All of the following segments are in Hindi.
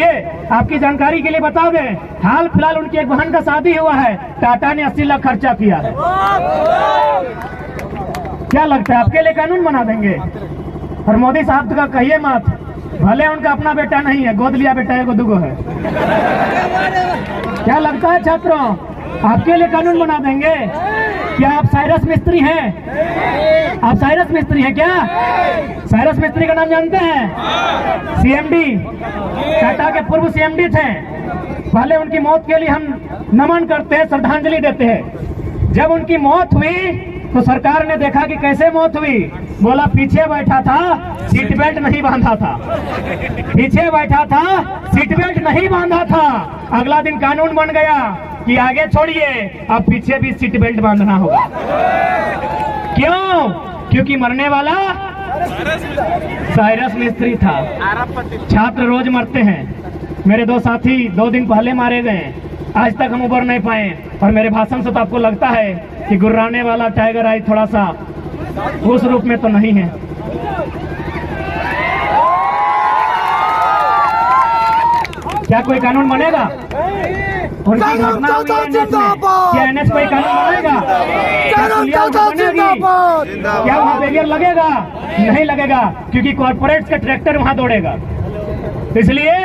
देखिए, आपकी जानकारी के लिए बता दें, हाल फिलहाल उनकी एक बहन का शादी हुआ है, टाटा ने 80 लाख खर्चा किया है। क्या लगता है आपके लिए कानून बना देंगे? और मोदी साहब का कहिए मत, भले उनका अपना बेटा नहीं है, गोद लिया बेटा एगो दुगो है। क्या लगता है छात्रों, आपके लिए कानून बना देंगे? क्या आप साइरस मिस्त्री हैं? आप साइरस मिस्त्री हैं क्या? साइरस मिस्त्री का नाम जानते हैं? सीएमडी, टाटा के पूर्व सीएमडी थे। पहले उनकी मौत के लिए हम नमन करते हैं, श्रद्धांजलि देते हैं। जब उनकी मौत हुई तो सरकार ने देखा कि कैसे मौत हुई, बोला पीछे बैठा था, सीट बेल्ट नहीं बांधा था। पीछे बैठा था, सीट बेल्ट नहीं बांधा था। अगला दिन कानून बन गया कि आगे छोड़िए, अब पीछे भी सीट बेल्ट बांधना होगा। क्यों? क्योंकि मरने वाला साइरस मिस्त्री था। छात्र रोज मरते हैं। मेरे 2 साथी 2 दिन पहले मारे गए, आज तक हम उबर नहीं पाए। और मेरे भाषण से तो आपको लगता है कि गुर्राने वाला टाइगर आई थोड़ा सा उस रूप में तो नहीं है। क्या कोई कानून बनेगा? उनकी घटना हुई है एनएच में, क्या एनएच कोई कानून बनेगा? क्या पुलिया बनेगी? क्या वहाँ बैरियर लगेगा? नहीं लगेगा, क्योंकि कॉर्पोरेट्स का ट्रैक्टर वहाँ दौड़ेगा। इसलिए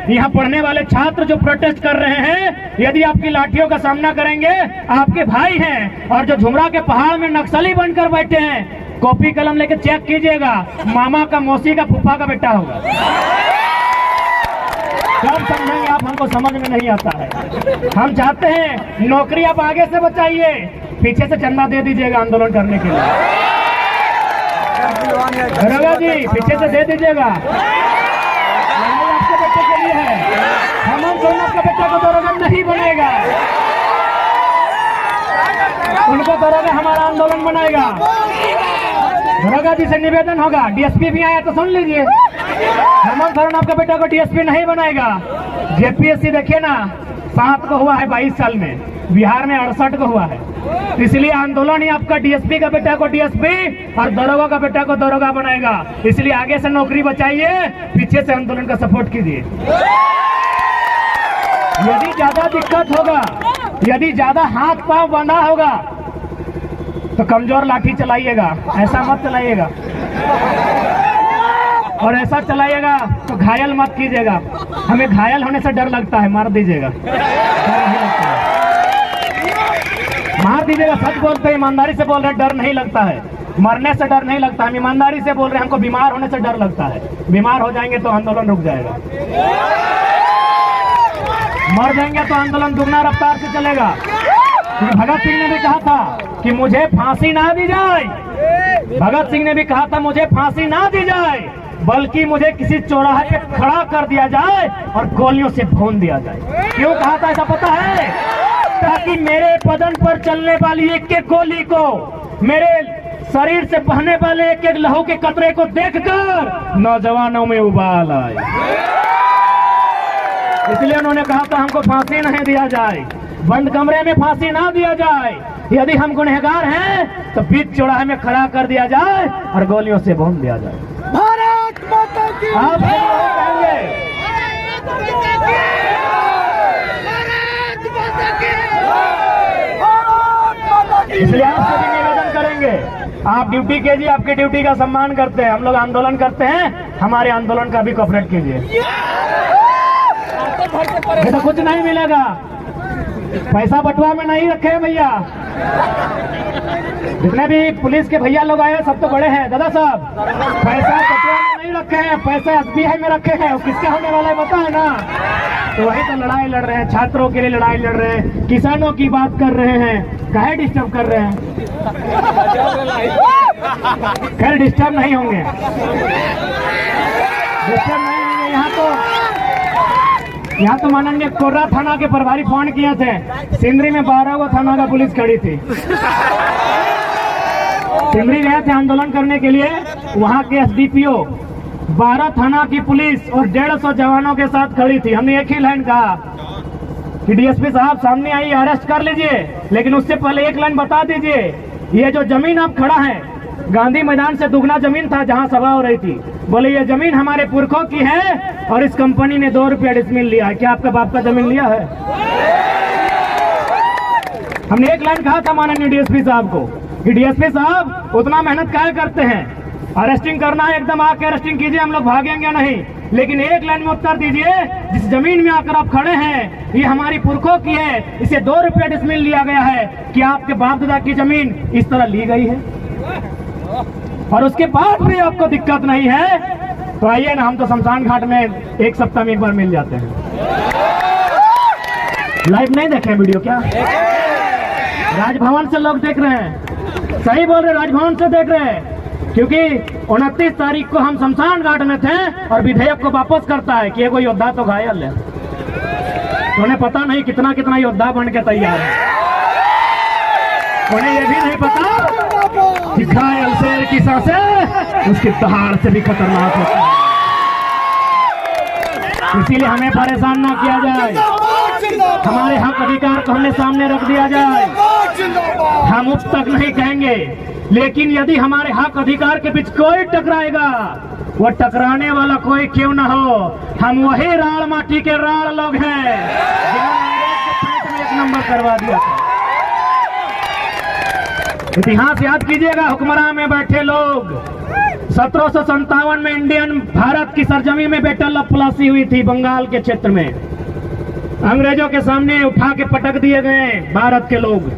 यहाँ पढ़ने वाले छात्र जो प्रोटेस्ट कर रहे हैं, यदि आपकी लाठियों का सामना करेंगे, आपके भाई हैं। और जो झुमरा के पहाड़ में नक्सली बनकर बैठे हैं, कॉपी कलम लेके चेक कीजिएगा, मामा का, मौसी का, फूफा का बेटा होगा। कब समझेंगे आप? हमको समझ में नहीं आता है। हम चाहते हैं नौकरी आप आगे से बचाइए, पीछे से चंदा दे दीजिएगा आंदोलन करने के लिए। दरोगा जी पीछे से दे दीजिएगा, आपके बच्चे के लिए है। हेमंत सोरेन का बच्चा को दरोगा नहीं बनेगा, उनको दरोगा हमारा आंदोलन बनाएगा। दरोगा जी से निवेदन होगा, डीएसपी भी आया तो सुन लीजिए, हेमंत सोरेन आपका बेटा को डीएसपी नहीं बनाएगा। जेपीएससी देखिए ना, 7 को हुआ है 22 साल में, बिहार में 68 को हुआ है। इसलिए आंदोलन ही आपका डीएसपी का बेटा को डीएसपी और दरोगा का बेटा को दरोगा बनाएगा। इसलिए आगे से नौकरी बचाइए, पीछे से आंदोलन का सपोर्ट कीजिए। यदि ज्यादा दिक्कत होगा, यदि ज्यादा हाथ पांव बंधा होगा, तो कमजोर लाठी चलाइएगा, ऐसा मत चलाइएगा। और ऐसा चलाइएगा तो घायल मत कीजिएगा। हमें घायल होने से डर लगता है, मार दीजिएगा, डर नहीं लगता है, मार दीजिएगा। सच बोलते हैं, ईमानदारी से बोल रहे हैं, डर नहीं लगता है। मरने से डर नहीं लगता, हम ईमानदारी से बोल रहे हैं। हमको बीमार होने से डर लगता है, बीमार हो जाएंगे तो आंदोलन रुक जाएगा, मर जाएंगे तो आंदोलन दुगना रफ्तार से चलेगा। भगत सिंह ने भी कहा था कि मुझे फांसी ना दी जाए, भगत सिंह ने भी कहा था मुझे फांसी ना दी जाए, बल्कि मुझे किसी चौराहे पे खड़ा कर दिया जाए और गोलियों से भून दिया जाए। क्यों कहा था ऐसा पता है? ताकि मेरे बदन पर चलने वाली एक एक गोली को, मेरे शरीर से बहने वाले एक एक लहू के कतरे को देखकर नौजवानों में उबाल आए। इसलिए उन्होंने कहा था हमको फांसी नहीं दिया जाए, बंद कमरे में फांसी ना दिया जाए। यदि हम गुनहगार हैं तो बीच चौराहे में खड़ा कर दिया जाए और गोलियों से भून दिया जाए। भारत माता की आप कहेंगे इसलिए आपसे भी निवेदन करेंगे, आप ड्यूटी कीजिए, आपकी ड्यूटी का सम्मान करते हैं। हम लोग आंदोलन करते हैं, हमारे आंदोलन का भी कोऑपरेट कीजिए। तो कुछ नहीं मिलेगा, पैसा बटुआ में नहीं रखे हैं भैया। जितने भी पुलिस के भैया लोग आए सब तो बड़े हैं दादा साहब, पैसा बटुआ में नहीं रखे हैं, पैसा एसबीआई में रखे हैं। किसका होने वाला है पता है ना? तो वही तो लड़ाई लड़ रहे हैं, छात्रों के लिए लड़ाई लड़ रहे हैं, किसानों की बात कर रहे हैं। काहे डिस्टर्ब कर रहे हैं? खैर डिस्टर्ब नहीं होंगे, डिस्टर्ब नहीं होंगे। यहाँ तो माननीय कोर्रा थाना के प्रभारी फोन किए थे, सिंदरी में 12 गो थाना का पुलिस खड़ी थी। सिंदरी गए थे आंदोलन करने के लिए, वहाँ के एसडीपीओ 12 थाना की पुलिस और 150 जवानों के साथ खड़ी थी। हमने एक ही लाइन कहा कि डीएसपी साहब सामने आइए, अरेस्ट कर लीजिए, लेकिन उससे पहले एक लाइन बता दीजिए, ये जो जमीन आप खड़ा है गांधी मैदान से दुगना जमीन था जहां सभा हो रही थी। बोले ये जमीन हमारे पुरखों की है और इस कंपनी ने 2 रुपया डिसमिल लिया है। क्या आपका बाप का जमीन लिया है? हमने एक लाइन कहा था माननीय डीएसपी साहब को कि डीएसपी साहब उतना मेहनत क्या करते हैं, अरेस्टिंग करना है एकदम आके अरेस्टिंग कीजिए, हम लोग भागेंगे नहीं, लेकिन एक लाइन में उत्तर दीजिए जिस जमीन में आकर आप खड़े हैं ये हमारी पुरखों की है, इसे 2 रुपया डिसमिल लिया गया है। क्या आपके बाप दादा की जमीन इस तरह ली गई है और उसके बाद भी आपको दिक्कत नहीं है? तो आइए ना, हम तो शमशान घाट में एक सप्ताह में एक बार मिल जाते हैं। लाइव नहीं देखे वीडियो क्या? राजभवन से लोग देख रहे हैं, सही बोल रहे, राजभवन से देख रहे हैं, क्योंकि 29 तारीख को हम शमशान घाट में थे और विधेयक को वापस करता है कि कोई योद्धा तो घायल है। तो उन्हें पता नहीं कितना कितना योद्धा बन के तैयार है। उन्हें यह भी नहीं पता कि घायल शेर की सांसें उसकी दहाड़ से भी खतरनाक होती है। इसीलिए हमें परेशान ना किया जाए, हमारे हक अधिकार को हमें सामने रख दिया जाए। हम उस तक नहीं कहेंगे, लेकिन यदि हमारे हक अधिकार के बीच कोई टकराएगा, वो टकराने वाला कोई क्यों ना हो, हम वही राड़ माटी के राड़ लोग हैं जिन्होंने अंग्रेज के पेट में 1 नंबर करवा दिया था। इतिहास याद कीजिएगा, हुक्मरान में बैठे लोग 1757 में इंडियन भारत की सरजमी में बैटल ऑफ प्लासी हुई थी, बंगाल के क्षेत्र में अंग्रेजों के सामने उठा के पटक दिए गए भारत के लोग।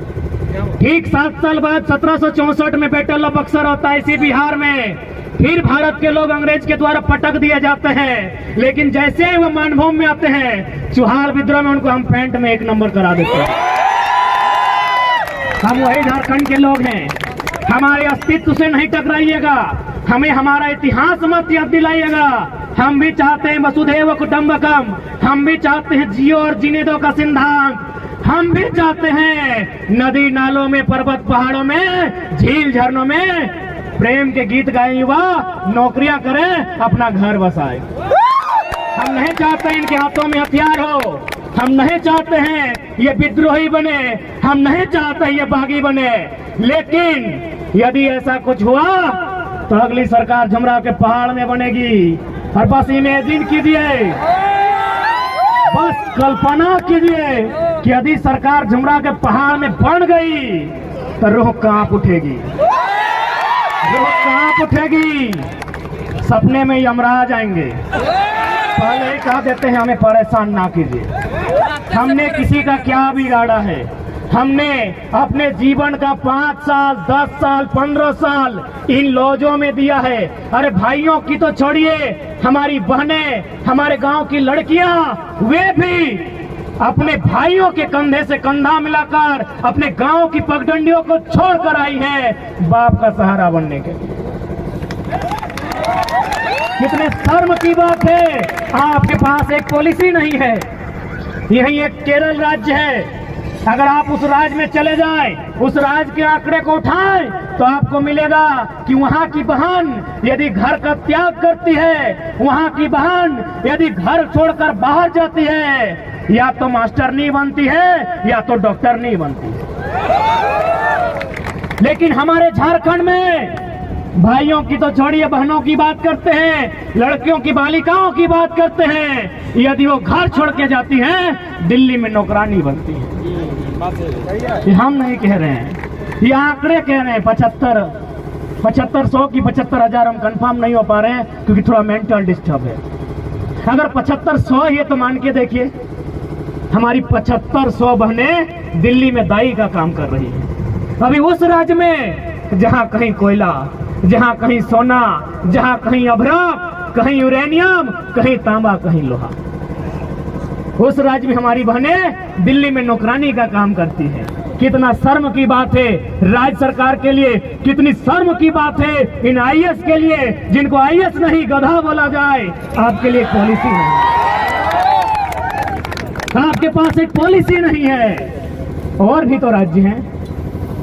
ठीक 7 साल बाद 1764 में बैटल ऑफ बक्सर होता है इसी बिहार में, फिर भारत के लोग अंग्रेज के द्वारा पटक दिए जाते हैं, लेकिन जैसे ही वो मानभूमि में आते हैं चुहार विद्रोह में उनको हम पैंट में 1 नंबर करा देते हैं। हम वही झारखंड के लोग हैं, हमारे अस्तित्व से नहीं टकराइएगा, हमें हमारा इतिहास मत याद दिलाइएगा। हम भी चाहते हैं वसुधैव कुटुंबकम, हम भी चाहते हैं जियो और जीने दो का सिद्धांत, हम भी चाहते हैं नदी नालों में, पर्वत पहाड़ों में, झील झरनों में प्रेम के गीत गाए युवा नौकरियां करें, अपना घर बसाए। हम नहीं चाहते इनके हाथों में हथियार हो, हम नहीं चाहते हैं ये विद्रोही बने, हम नहीं चाहते ये बागी बने, लेकिन यदि ऐसा कुछ हुआ तो अगली सरकार झुमरा के पहाड़ में बनेगी। और बस इमेजिन कीजिए, बस कल्पना कीजिए कि यदि सरकार झुमरा के पहाड़ में बन गई तो रूह कांप उठेगी, रूह कांप उठेगी, सपने में यमराज आएंगे। पहले ही कह देते हैं हमें परेशान ना कीजिए। हमने किसी का क्या बिगाड़ा है? हमने अपने जीवन का 5 साल, 10 साल, 15 साल इन लॉजों में दिया है। अरे भाइयों की तो छोड़िए, हमारी बहनें, हमारे गांव की लड़कियां, वे भी अपने भाइयों के कंधे से कंधा मिलाकर अपने गांव की पगडंडियों को छोड़कर आई है बाप का सहारा बनने के लिए। कितने शर्म की बात है, आपके पास एक पॉलिसी नहीं है। यही एक केरल राज्य है, अगर आप उस राज्य में चले जाएं, उस राज्य के आंकड़े को उठाएं तो आपको मिलेगा कि वहां की बहन यदि घर का त्याग करती है, वहां की बहन यदि घर छोड़कर बाहर जाती है, या तो मास्टर नहीं बनती है या तो डॉक्टर नहीं बनती है। लेकिन हमारे झारखंड में भाइयों की तो छोड़िए, बहनों की बात करते हैं, लड़कियों की, बालिकाओं की बात करते हैं, यदि वो घर छोड़ के जाती हैं दिल्ली में नौकरानी बनती है। ये हम नहीं कह रहे हैं, ये आंकड़े कह रहे हैं। 7500 की 75,000 हम कंफर्म नहीं हो पा रहे हैं क्योंकि थोड़ा मेंटल डिस्टर्ब है। अगर 7500 है तो मान के देखिए हमारी 7500 बहनें दिल्ली में दाई का काम कर रही है। अभी उस राज्य में जहां कहीं कोयला, जहां कहीं सोना, जहां कहीं अभ्रक, कहीं यूरेनियम, कहीं तांबा, कहीं लोहा, उस राज्य में हमारी बहनें दिल्ली में नौकरानी का काम करती हैं। कितना शर्म की बात है राज्य सरकार के लिए, कितनी शर्म की बात है इन आईएएस के लिए, जिनको आईएएस नहीं गधा बोला जाए। आपके लिए पॉलिसी नहीं, आपके पास एक पॉलिसी नहीं है। और भी तो राज्य हैं,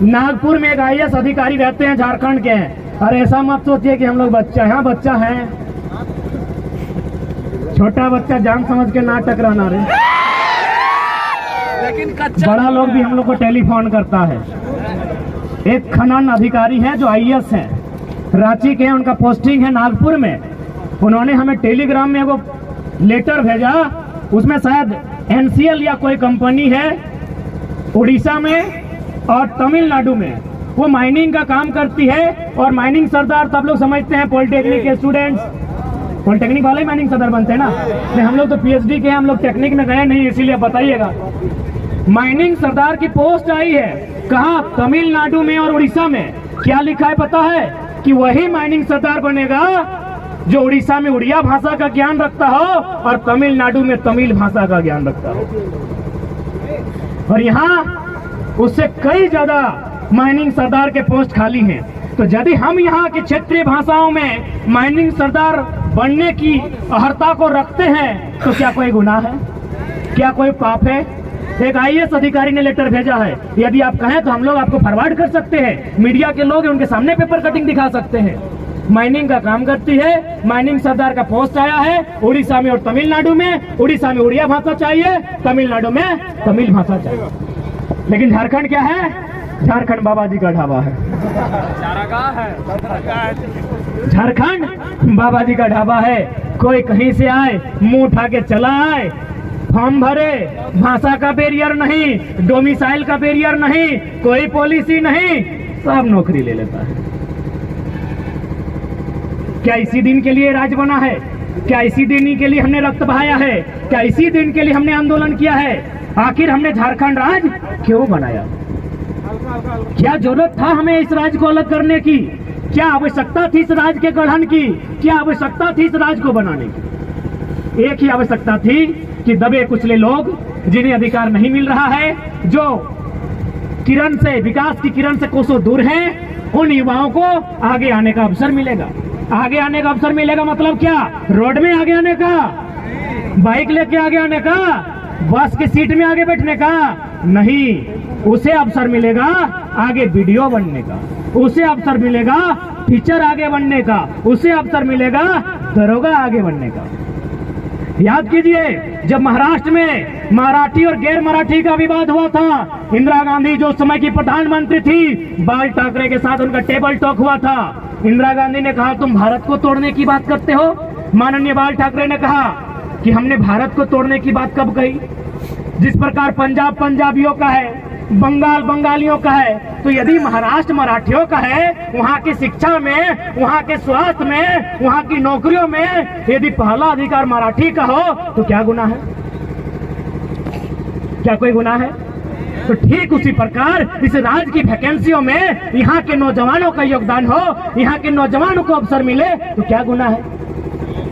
नागपुर में एक आईएएस अधिकारी रहते हैं झारखंड के। अरे ऐसा मत सोचिए कि हम लोग बच्चा है, बच्चा है, छोटा बच्चा जान समझ के ना टकराना रे, लेकिन बड़ा लोग भी हम लोग को टेलीफोन करता है। एक खनन अधिकारी है जो आईएएस है, रांची के हैं, उनका पोस्टिंग है नागपुर में। उन्होंने हमें टेलीग्राम में वो लेटर भेजा, उसमें शायद NCL या कोई कंपनी है उड़ीसा में और तमिलनाडु में, वो माइनिंग का काम करती है। और माइनिंग सरदार सब लोग समझते हैं पॉलिटेक्निक के स्टूडेंट्स, पॉलिटेक्निक वाले माइनिंग सरदार बनते हैं ना, नहीं हम लोग तो PhD के हैं, हम लोग टेक्निक में गए नहीं, इसीलिए बताइएगा। माइनिंग सरदार की पोस्ट आई है, कहाँ? तमिलनाडु में और उड़ीसा में। क्या लिखा है पता है? कि वही माइनिंग सरदार बनेगा जो उड़ीसा में उड़िया भाषा का ज्ञान रखता हो और तमिलनाडु में तमिल भाषा का ज्ञान रखता हो। और यहाँ उससे कई ज्यादा माइनिंग सरदार के पोस्ट खाली हैं। तो यदि हम यहाँ की क्षेत्रीय भाषाओं में माइनिंग सरदार बनने की अहर्ता को रखते हैं तो क्या कोई गुनाह है? क्या कोई पाप है? एक IAS अधिकारी ने लेटर भेजा है, यदि आप कहें तो हम लोग आपको फॉरवर्ड कर सकते हैं, मीडिया के लोग हैं उनके सामने पेपर कटिंग दिखा सकते हैं। माइनिंग का काम करती है, माइनिंग सरदार का पोस्ट आया है उड़ीसा में और तमिलनाडु में। उड़ीसा में उड़िया भाषा चाहिए, तमिलनाडु में तमिल भाषा चाहिए। लेकिन झारखंड क्या है? झारखंड बाबा जी का ढाबा है। झारखंड बाबा जी का ढाबा है। कोई कहीं से आए, मुंह उठा के चला आए, फॉर्म भरे, भाषा का बैरियर नहीं, डोमिसाइल का बैरियर नहीं, कोई पॉलिसी नहीं, सब नौकरी ले लेता है। क्या इसी दिन के लिए राज बना है? क्या इसी दिन के लिए हमने रक्त बहाया है? क्या इसी दिन के लिए हमने आंदोलन किया है? आखिर हमने झारखंड राज क्यों बनाया? क्या जरूरत था हमें इस राज्य को अलग करने की? क्या आवश्यकता थी इस राज्य के गठन की? क्या आवश्यकता थी इस राज्य को बनाने की? एक ही आवश्यकता थी कि दबे कुचले लोग, जिन्हें अधिकार नहीं मिल रहा है, जो किरण से, विकास की किरण से कोसों दूर हैं, उन युवाओं को आगे आने का अवसर मिलेगा। आगे आने का अवसर मिलेगा मतलब क्या? रोड में आगे आने का, बाइक लेके आगे आने का, बस की सीट में आगे बैठने का नहीं। उसे अवसर मिलेगा आगे वीडियो बनने का, उसे अवसर मिलेगा टीचर आगे बनने का, उसे अवसर मिलेगा दरोगा आगे बनने का। याद कीजिए, जब महाराष्ट्र में मराठी और गैर मराठी का विवाद हुआ था, इंदिरा गांधी जो उस समय की प्रधानमंत्री थी, बाल ठाकरे के साथ उनका टेबल टॉक हुआ था। इंदिरा गांधी ने कहा तुम भारत को तोड़ने की बात करते हो। माननीय बाल ठाकरे ने कहा कि हमने भारत को तोड़ने की बात कब कही? जिस प्रकार पंजाब पंजाबियों का है, बंगाल बंगालियों का है, तो यदि महाराष्ट्र मराठियों का है, वहाँ की शिक्षा में, वहाँ के स्वास्थ्य में, वहाँ की नौकरियों में यदि पहला अधिकार मराठी का हो तो क्या गुनाह है? क्या कोई गुनाह है? तो ठीक उसी प्रकार इस राज्य की वैकेंसियों में यहाँ के नौजवानों का योगदान हो, यहाँ के नौजवानों को अवसर मिले तो क्या गुनाह है?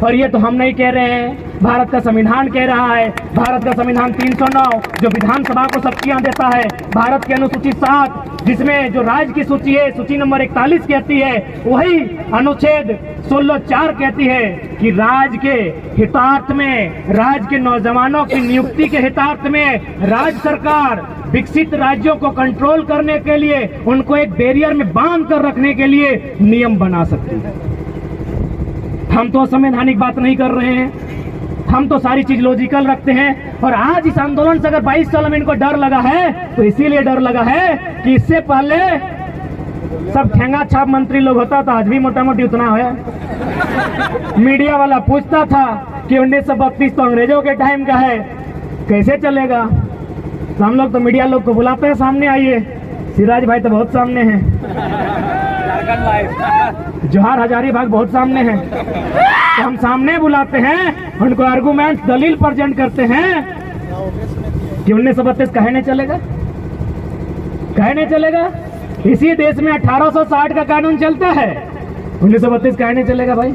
और ये तो हम नहीं कह रहे हैं, भारत का संविधान कह रहा है। भारत का संविधान 309 जो विधानसभा को शक्तियां देता है, भारत की अनुसूची 7 जिसमें जो राज्य की सूची है, सूची नंबर 41 कहती है, वही अनुच्छेद 16(4) कहती है कि राज्य के हितार्थ में, राज्य के नौजवानों की नियुक्ति के हितार्थ में राज्य सरकार विकसित राज्यों को कंट्रोल करने के लिए, उनको एक बैरियर में बांध कर रखने के लिए नियम बना सकती है। हम तो संवैधानिक बात नहीं कर रहे हैं, हम तो सारी चीज लॉजिकल रखते हैं। और आज इस आंदोलन से अगर 22 साल में इनको डर लगा है तो इसीलिए डर लगा है कि इससे पहले सब ठेंगा छाप मंत्री लोग होता था, आज भी मोटा मोटी उतना है। मीडिया वाला पूछता था कि 1932 तो अंग्रेजों के टाइम का है, कैसे चलेगा? तो हम लोग तो मीडिया लोग को बुलाते हैं, सामने आइए। सिराज भाई तो बहुत सामने हैं, जोहार हजारीबाग बहुत सामने हैं, तो हम सामने बुलाते हैं, उनको आर्गुमेंट दलील प्रेजेंट करते हैं कि 1932 कहे नहीं चलेगा, कहे नहीं चलेगा। इसी देश में 1860 का कानून चलता है, 1932 कहे नहीं चलेगा भाई।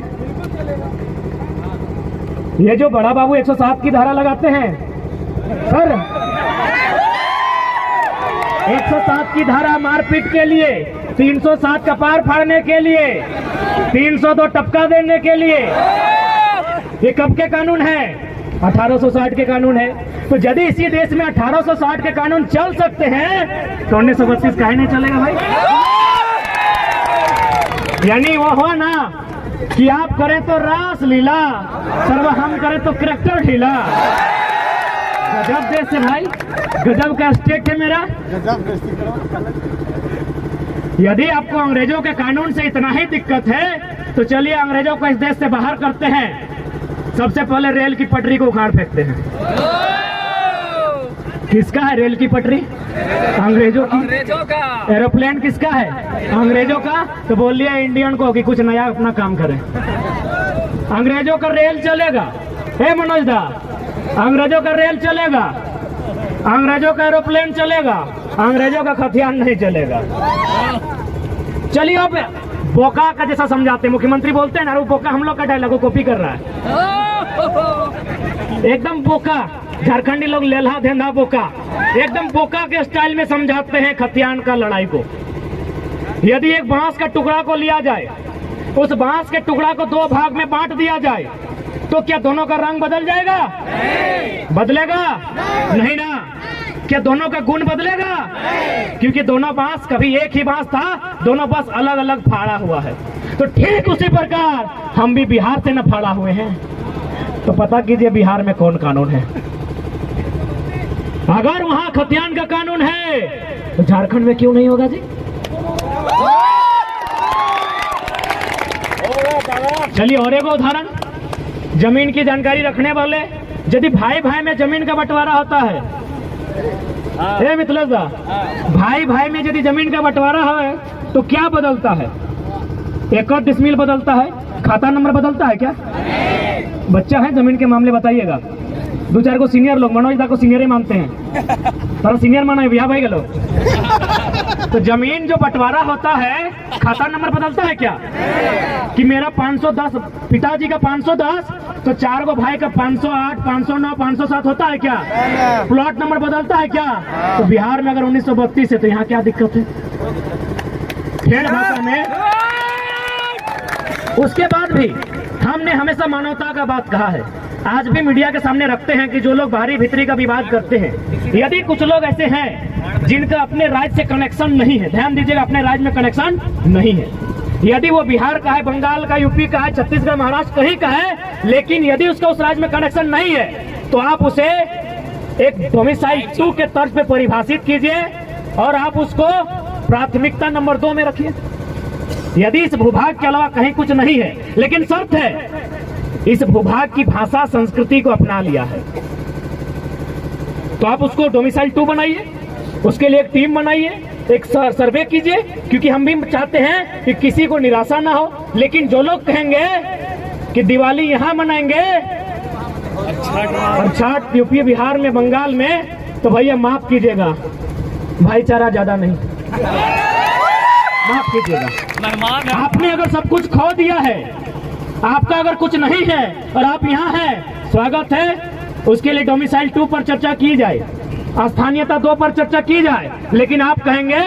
ये जो बड़ा बाबू 107 की धारा लगाते हैं सर, 107 की धारा मारपीट के लिए, 307 का पार फाड़ने के लिए, 302 टपका देने के लिए, ये कब के कानून है? 1860 के कानून है। तो यदि इसी देश में 1860 के कानून चल सकते हैं तो 1932 काहे नहीं चलेगा भाई? यानी वो हो ना कि आप करें तो रास लीला, सर्व हम करें तो करैक्टर ढीला। गजब देश है भाई, गजब का स्टेट है मेरा। यदि आपको अंग्रेजों के कानून से इतना ही दिक्कत है तो चलिए अंग्रेजों को इस देश से बाहर करते हैं। सबसे पहले रेल की पटरी को उखाड़ फेंकते हैं। किसका है रेल की पटरी? अंग्रेजों की। एरोप्लेन किसका है? अंग्रेजों का। तो बोलिए इंडियन को कि कुछ नया अपना काम करें। अंग्रेजों का रेल चलेगा, हे मनोज दा, अंग्रेजों का रेल चलेगा, अंग्रेजों का एरोप्लेन चलेगा, अंग्रेजों का खतियान नहीं चलेगा। चलिए अब बोका का जैसा समझाते हैं। मुख्यमंत्री बोलते हैं ना, वो बोका हम लोग का डायलॉग कॉपी कर रहा है। एकदम बोका, झारखंडी लोग लेल्हा धेंधा बोका, एकदम बोका के स्टाइल में समझाते हैं खतियान का लड़ाई को। यदि एक बांस का टुकड़ा को लिया जाए, उस बांस के टुकड़ा को दो भाग में बांट दिया जाए, तो क्या दोनों का रंग बदल जाएगा? बदलेगा नहीं ना। क्या दोनों का गुण बदलेगा? क्योंकि दोनों बांस कभी एक ही बांस था, दोनों बस अलग अलग फाड़ा हुआ है। तो ठीक उसी प्रकार हम भी बिहार से न फाड़ा हुए हैं। तो पता कीजिए बिहार में कौन कानून है। अगर वहां खतियान का कानून है तो झारखंड में क्यों नहीं होगा जी? चलिए और एक उदाहरण, जमीन की जानकारी रखने वाले, यदि भाई भाई में जमीन का बंटवारा होता है, ए मिथिलेश दा, भाई भाई में यदि जमीन का बंटवारा है तो क्या बदलता है? एकड़ डिसमिल बदलता है, खाता नंबर बदलता है क्या? बच्चा है जमीन के मामले बताइएगा। दो चार को सीनियर लोग, मनोज दा को सीनियर ही मानते हैं, पर सीनियर माना है भैया भाई के लोग। तो जमीन जो बंटवारा होता है, खाता नंबर बदलता है क्या? कि मेरा 510, पिताजी का 510, तो चार को भाई का 508, 509, 507 होता है क्या? प्लॉट नंबर बदलता है क्या? तो बिहार में अगर 1932 है तो यहाँ क्या दिक्कत है? खेल भाषा में। उसके बाद भी हमने हमेशा मानवता का बात कहा है, आज भी मीडिया के सामने रखते हैं कि जो लोग बाहरी भीतरी का विवाद करते हैं, यदि कुछ लोग ऐसे हैं जिनका अपने राज्य से कनेक्शन नहीं है, ध्यान दीजिएगा, अपने राज्य में कनेक्शन नहीं है, यदि वो बिहार का है, बंगाल का, यूपी का है, छत्तीसगढ़, महाराष्ट्र कहीं का है, लेकिन यदि उसका उस राज्य में कनेक्शन नहीं है तो आप उसे एक डोमिसाइल 2 के तर्ज पे परिभाषित कीजिए और आप उसको प्राथमिकता नंबर 2 में रखिए। यदि इस भूभाग के अलावा कहीं कुछ नहीं है, लेकिन शर्त है इस भूभाग की भाषा संस्कृति को अपना लिया है, तो आप उसको डोमिसाइल 2 बनाइए, उसके लिए एक टीम बनाइए, एक सर्वे कीजिए, क्योंकि हम भी चाहते हैं कि किसी को निराशा ना हो। लेकिन जो लोग कहेंगे कि दिवाली यहाँ मनाएंगे और छठ यूपी, बिहार में, बंगाल में, तो भैया माफ कीजिएगा, भाईचारा ज्यादा नहीं, माफ कीजिएगा। आपने अगर सब कुछ खो दिया है, आपका अगर कुछ नहीं है और आप यहाँ हैं, स्वागत है। उसके लिए डोमिसाइल 2 पर चर्चा की जाए, स्थानीयता 2 पर चर्चा की जाए, लेकिन आप कहेंगे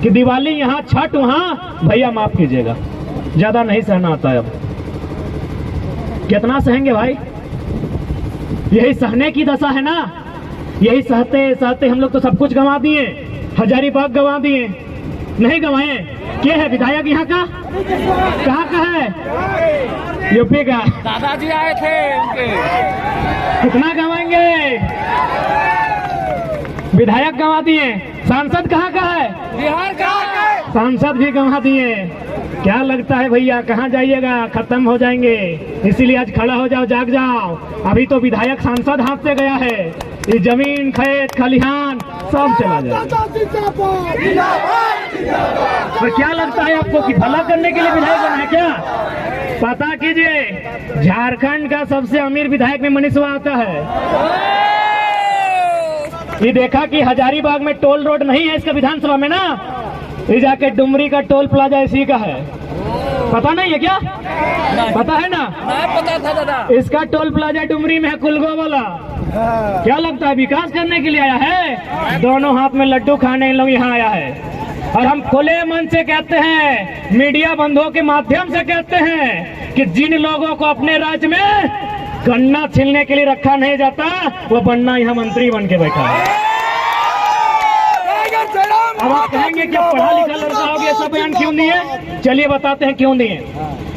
कि दिवाली यहाँ, छठ वहाँ, भैया माफ कीजिएगा, ज्यादा नहीं सहना आता है। अब कितना सहेंगे भाई? यही सहने की दशा है ना। यही सहते सहते हम लोग तो सब कुछ गंवा दिए, हजारीबाग गंवा दिए, नहीं गंवाए। क्या है विधायक यहाँ का? कहाँ का है? यूपी का। दादाजी आए थे उनके। कितना गंवाएंगे? विधायक गंवा दिए, सांसद कहाँ का है? बिहार का। सांसद भी गंवा दिए। क्या लगता है भैया कहाँ जाइएगा? खत्म हो जाएंगे। इसीलिए आज खड़ा हो जाओ, जाग जाओ। अभी तो विधायक सांसद हाथ से गया है, ये जमीन, खेत, खलिहान सब चला जाए। और क्या लगता है आपको कि भला करने के लिए विधायक बना है क्या? पता कीजिए, झारखंड का सबसे अमीर विधायक में मनीष आता है। ये देखा कि हजारीबाग में टोल रोड नहीं है इसका विधानसभा में ना, ये जाके डुमरी का टोल प्लाजा इसी का है। पता नहीं है क्या? पता है ना? पता था दादा। इसका टोल प्लाजा डुमरी में है, कुलगो वाला। क्या लगता है विकास करने के लिए आया है? दोनों हाथ में लड्डू खाने इन लोग यहाँ आया है। और हम खुले मन से कहते हैं, मीडिया बंधुओं के माध्यम से कहते हैं कि जिन लोगों को अपने राज्य में गन्ना छीलने के लिए रखा नहीं जाता, वो बनना यहाँ मंत्री बन के बैठा है। अब आप कहेंगे कि पढ़ा लिखा लड़का हो गया, सब बयान क्यों दिए? चलिए बताते हैं क्यों दिए।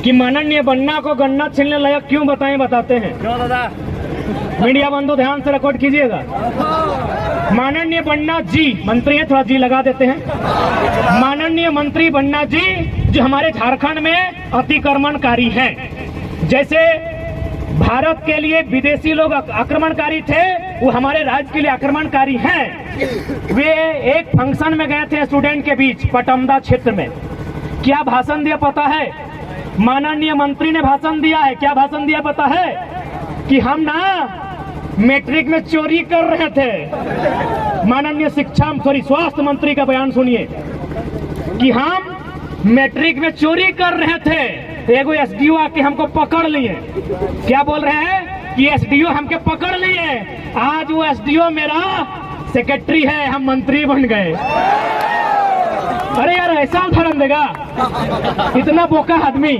कि माननीय बन्ना को गन्ना छीलने लायक क्यों बताएं, बताते हैं। क्यों दादा? मीडिया बंधु ध्यान से रिकॉर्ड कीजिएगा। माननीय बन्ना जी मंत्री हैं, थोड़ा जी लगा देते हैं। माननीय मंत्री बन्ना जी जो हमारे झारखंड में अतिक्रमणकारी हैं। जैसे भारत के लिए विदेशी लोग आक्रमणकारी थे, वो हमारे राज्य के लिए आक्रमणकारी हैं। वे एक फंक्शन में गए थे स्टूडेंट के बीच पटमदा क्षेत्र में। क्या भाषण दिया पता है? माननीय मंत्री ने भाषण दिया है। क्या भाषण दिया पता है? कि हम ना मैट्रिक में चोरी कर रहे थे। माननीय स्वास्थ्य मंत्री का बयान सुनिए कि हम मैट्रिक में चोरी कर रहे थे। एगो एसडीओ आके हमको पकड़ लिए। क्या बोल रहे हैं कि एसडीओ हमके पकड़ लिए। आज वो एसडीओ मेरा सेक्रेटरी है, हम मंत्री बन गए। अरे यार, ऐसा उदाहरण देगा? इतना बोका आदमी,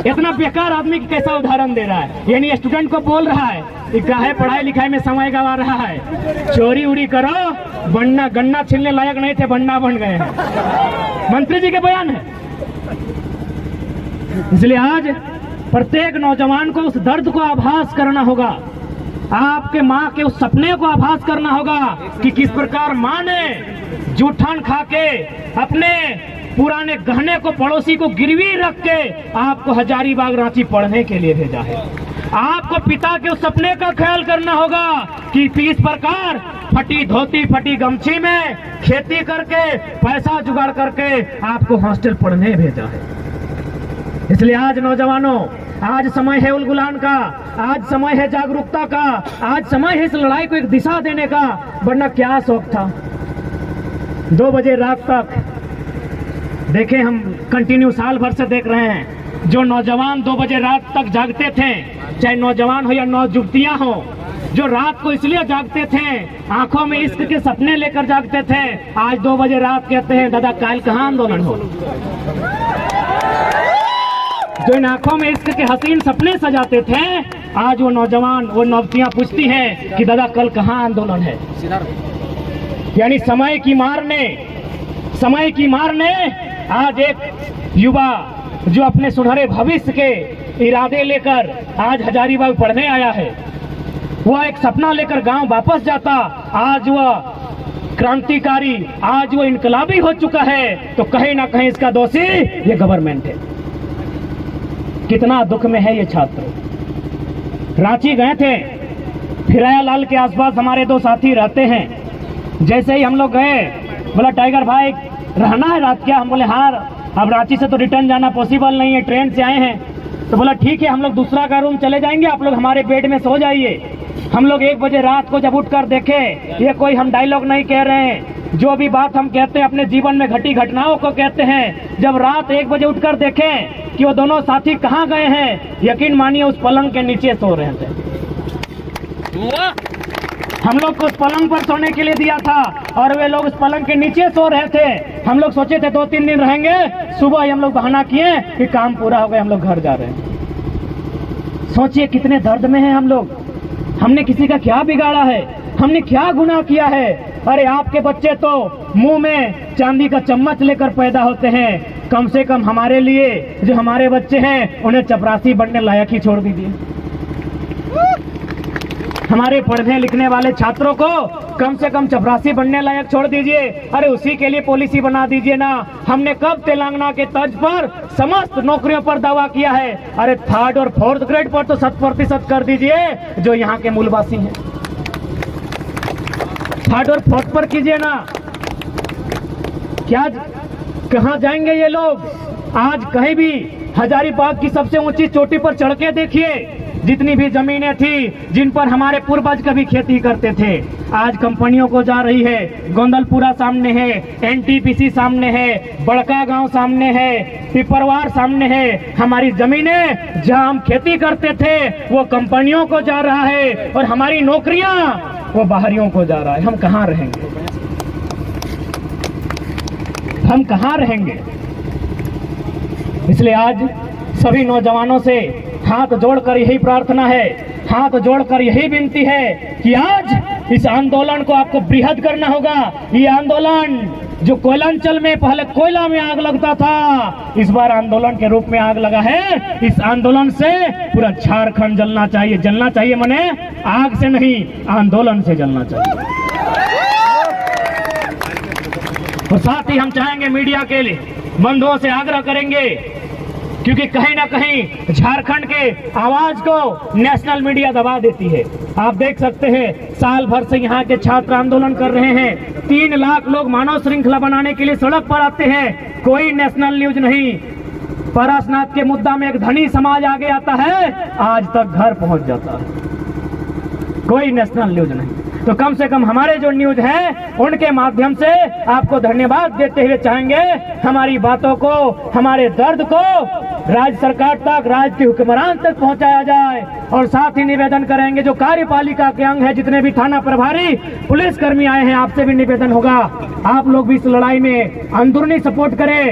इतना बेकार आदमी की कैसा उदाहरण दे रहा है? यानी स्टूडेंट को बोल रहा है कि काहे पढ़ाई लिखाई में समय गवा रहा है, चोरी उड़ी करो, बनना गन्ना छीलने लायक नहीं थे, बनना बन गए हैं। मंत्री जी के बयान है। इसलिए आज प्रत्येक नौजवान को उस दर्द को आभास करना होगा, आपके माँ के उस सपने को आभास करना होगा कि किस प्रकार माँ ने जूठन खा के अपने पुराने गहने को पड़ोसी को गिरवी रख के आपको हजारीबाग रांची पढ़ने के लिए भेजा है। आपको पिता के उस सपने का ख्याल करना होगा कि किस प्रकार फटी धोती फटी गमछी में खेती करके पैसा जुगाड़ करके आपको हॉस्टल पढ़ने भेजा है। इसलिए आज नौजवानों, आज समय है उलगुलान का, आज समय है जागरूकता का, आज समय है इस लड़ाई को एक दिशा देने का। वरना क्या शौक था 2 बजे रात तक देखे, हम कंटिन्यू साल भर से देख रहे हैं, जो नौजवान 2 बजे रात तक जागते थे, चाहे नौजवान हो या नौजुवतियां हो, जो रात को इसलिए जागते थे, आंखों में इश्क के सपने लेकर जागते थे, आज 2 बजे रात कहते हैं दादा काल कहाँ आंदोलन हो। जो इन आंखों में इश्क के हसीन सपने सजाते थे, आज वो नौजवान, वो नौजतियां पूछती हैं कि दादा कल कहाँ आंदोलन है। यानी समय की मार ने आज एक युवा जो अपने सुनहरे भविष्य के इरादे लेकर आज हजारीबाग पढ़ने आया है, वह एक सपना लेकर गांव वापस जाता, आज वह क्रांतिकारी, आज वो इनकलाबी हो चुका है, तो कहीं ना कहीं इसका दोषी ये गवर्नमेंट है। कितना दुख में है ये छात्र। रांची गए थे, फिराया लाल के आसपास हमारे 2 साथी रहते हैं। जैसे ही हम लोग गए, बोला टाइगर भाई रहना है रात क्या? हम बोले हाँ, अब रांची से तो रिटर्न जाना पॉसिबल नहीं है, ट्रेन से आए हैं। तो बोला ठीक है, हम लोग दूसरा का रूम चले जाएंगे, आप लोग हमारे बेड में सो जाइए। हम लोग 1 बजे रात को जब उठकर देखे, ये कोई हम डायलॉग नहीं कह रहे हैं, जो भी बात हम कहते हैं अपने जीवन में घटी घटनाओं को कहते हैं। जब रात 1 बजे उठकर देखें कि वो दोनों साथी कहाँ गए हैं, यकीन मानिए उस पलंग के नीचे सो रहे थे। हम लोग को उस पलंग पर सोने के लिए दिया था और वे लोग उस पलंग के नीचे सो रहे थे। हम लोग सोचे थे 2-3 दिन रहेंगे, सुबह ही हम लोग बहाना किए कि काम पूरा हो गया, हम लोग घर जा रहे हैं। सोचिए कितने दर्द में हैं हम लोग। हमने किसी का क्या बिगाड़ा है? हमने क्या गुनाह किया है? अरे आपके बच्चे तो मुंह में चांदी का चम्मच लेकर पैदा होते हैं, कम से कम हमारे लिए जो हमारे बच्चे हैं उन्हें चपरासी बनने लायक ही छोड़ दीजिए। हमारे पढ़ने लिखने वाले छात्रों को कम से कम चपरासी बनने लायक छोड़ दीजिए। अरे उसी के लिए पॉलिसी बना दीजिए ना। हमने कब तेलंगाना के तर्ज पर समस्त नौकरियों पर दावा किया है? अरे 3rd और 4th ग्रेड पर तो 100% कर दीजिए जो यहाँ के मूलवासी हैं। 3rd और 4th पर कीजिए ना। क्या कहाँ जाएंगे ये लोग? आज कहीं भी हजारीबाग की सबसे ऊंची चोटी पर चढ़ के देखिए, जितनी भी जमीनें थी जिन पर हमारे पूर्वज कभी खेती करते थे, आज कंपनियों को जा रही है। गोंदलपुरा सामने है, एनटीपीसी सामने है, बड़का गांव सामने है, पिपरवार सामने है। हमारी जमीनें जहां हम खेती करते थे वो कंपनियों को जा रहा है और हमारी नौकरियां वो बाहरियों को जा रहा है। हम कहां रहेंगे? हम कहां रहेंगे? इसलिए आज सभी नौजवानों से हाथ जोड़कर यही प्रार्थना है, हाथ जोड़कर यही विनती है कि आज इस आंदोलन को आपको बृहद करना होगा। ये आंदोलन जो कोयलांचल में पहले कोयला में आग लगता था, इस बार आंदोलन के रूप में आग लगा है। इस आंदोलन से पूरा झारखंड जलना चाहिए। जलना चाहिए मने आग से नहीं, आंदोलन से जलना चाहिए। और साथ ही हम चाहेंगे मीडिया के लिए बंधुओं से आग्रह करेंगे, क्योंकि कहीं ना कहीं झारखंड के आवाज को नेशनल मीडिया दबा देती है। आप देख सकते हैं साल भर से यहाँ के छात्र आंदोलन कर रहे हैं। 3 लाख लोग मानव श्रृंखला बनाने के लिए सड़क पर आते हैं, कोई नेशनल न्यूज नहीं। पारसनाथ के मुद्दा में एक धनी समाज आगे आता है, आज तक घर पहुंच जाता है, कोई नेशनल न्यूज नहीं। तो कम से कम हमारे जो न्यूज है उनके माध्यम से आपको धन्यवाद देते हुए चाहेंगे हमारी बातों को, हमारे दर्द को राज्य सरकार तक, राज्य के हुक्मरान तक पहुंचाया जाए। और साथ ही निवेदन करेंगे जो कार्यपालिका के अंग है, जितने भी थाना प्रभारी पुलिसकर्मी आए हैं, आपसे भी निवेदन होगा आप लोग भी इस लड़ाई में अंदरूनी सपोर्ट करें।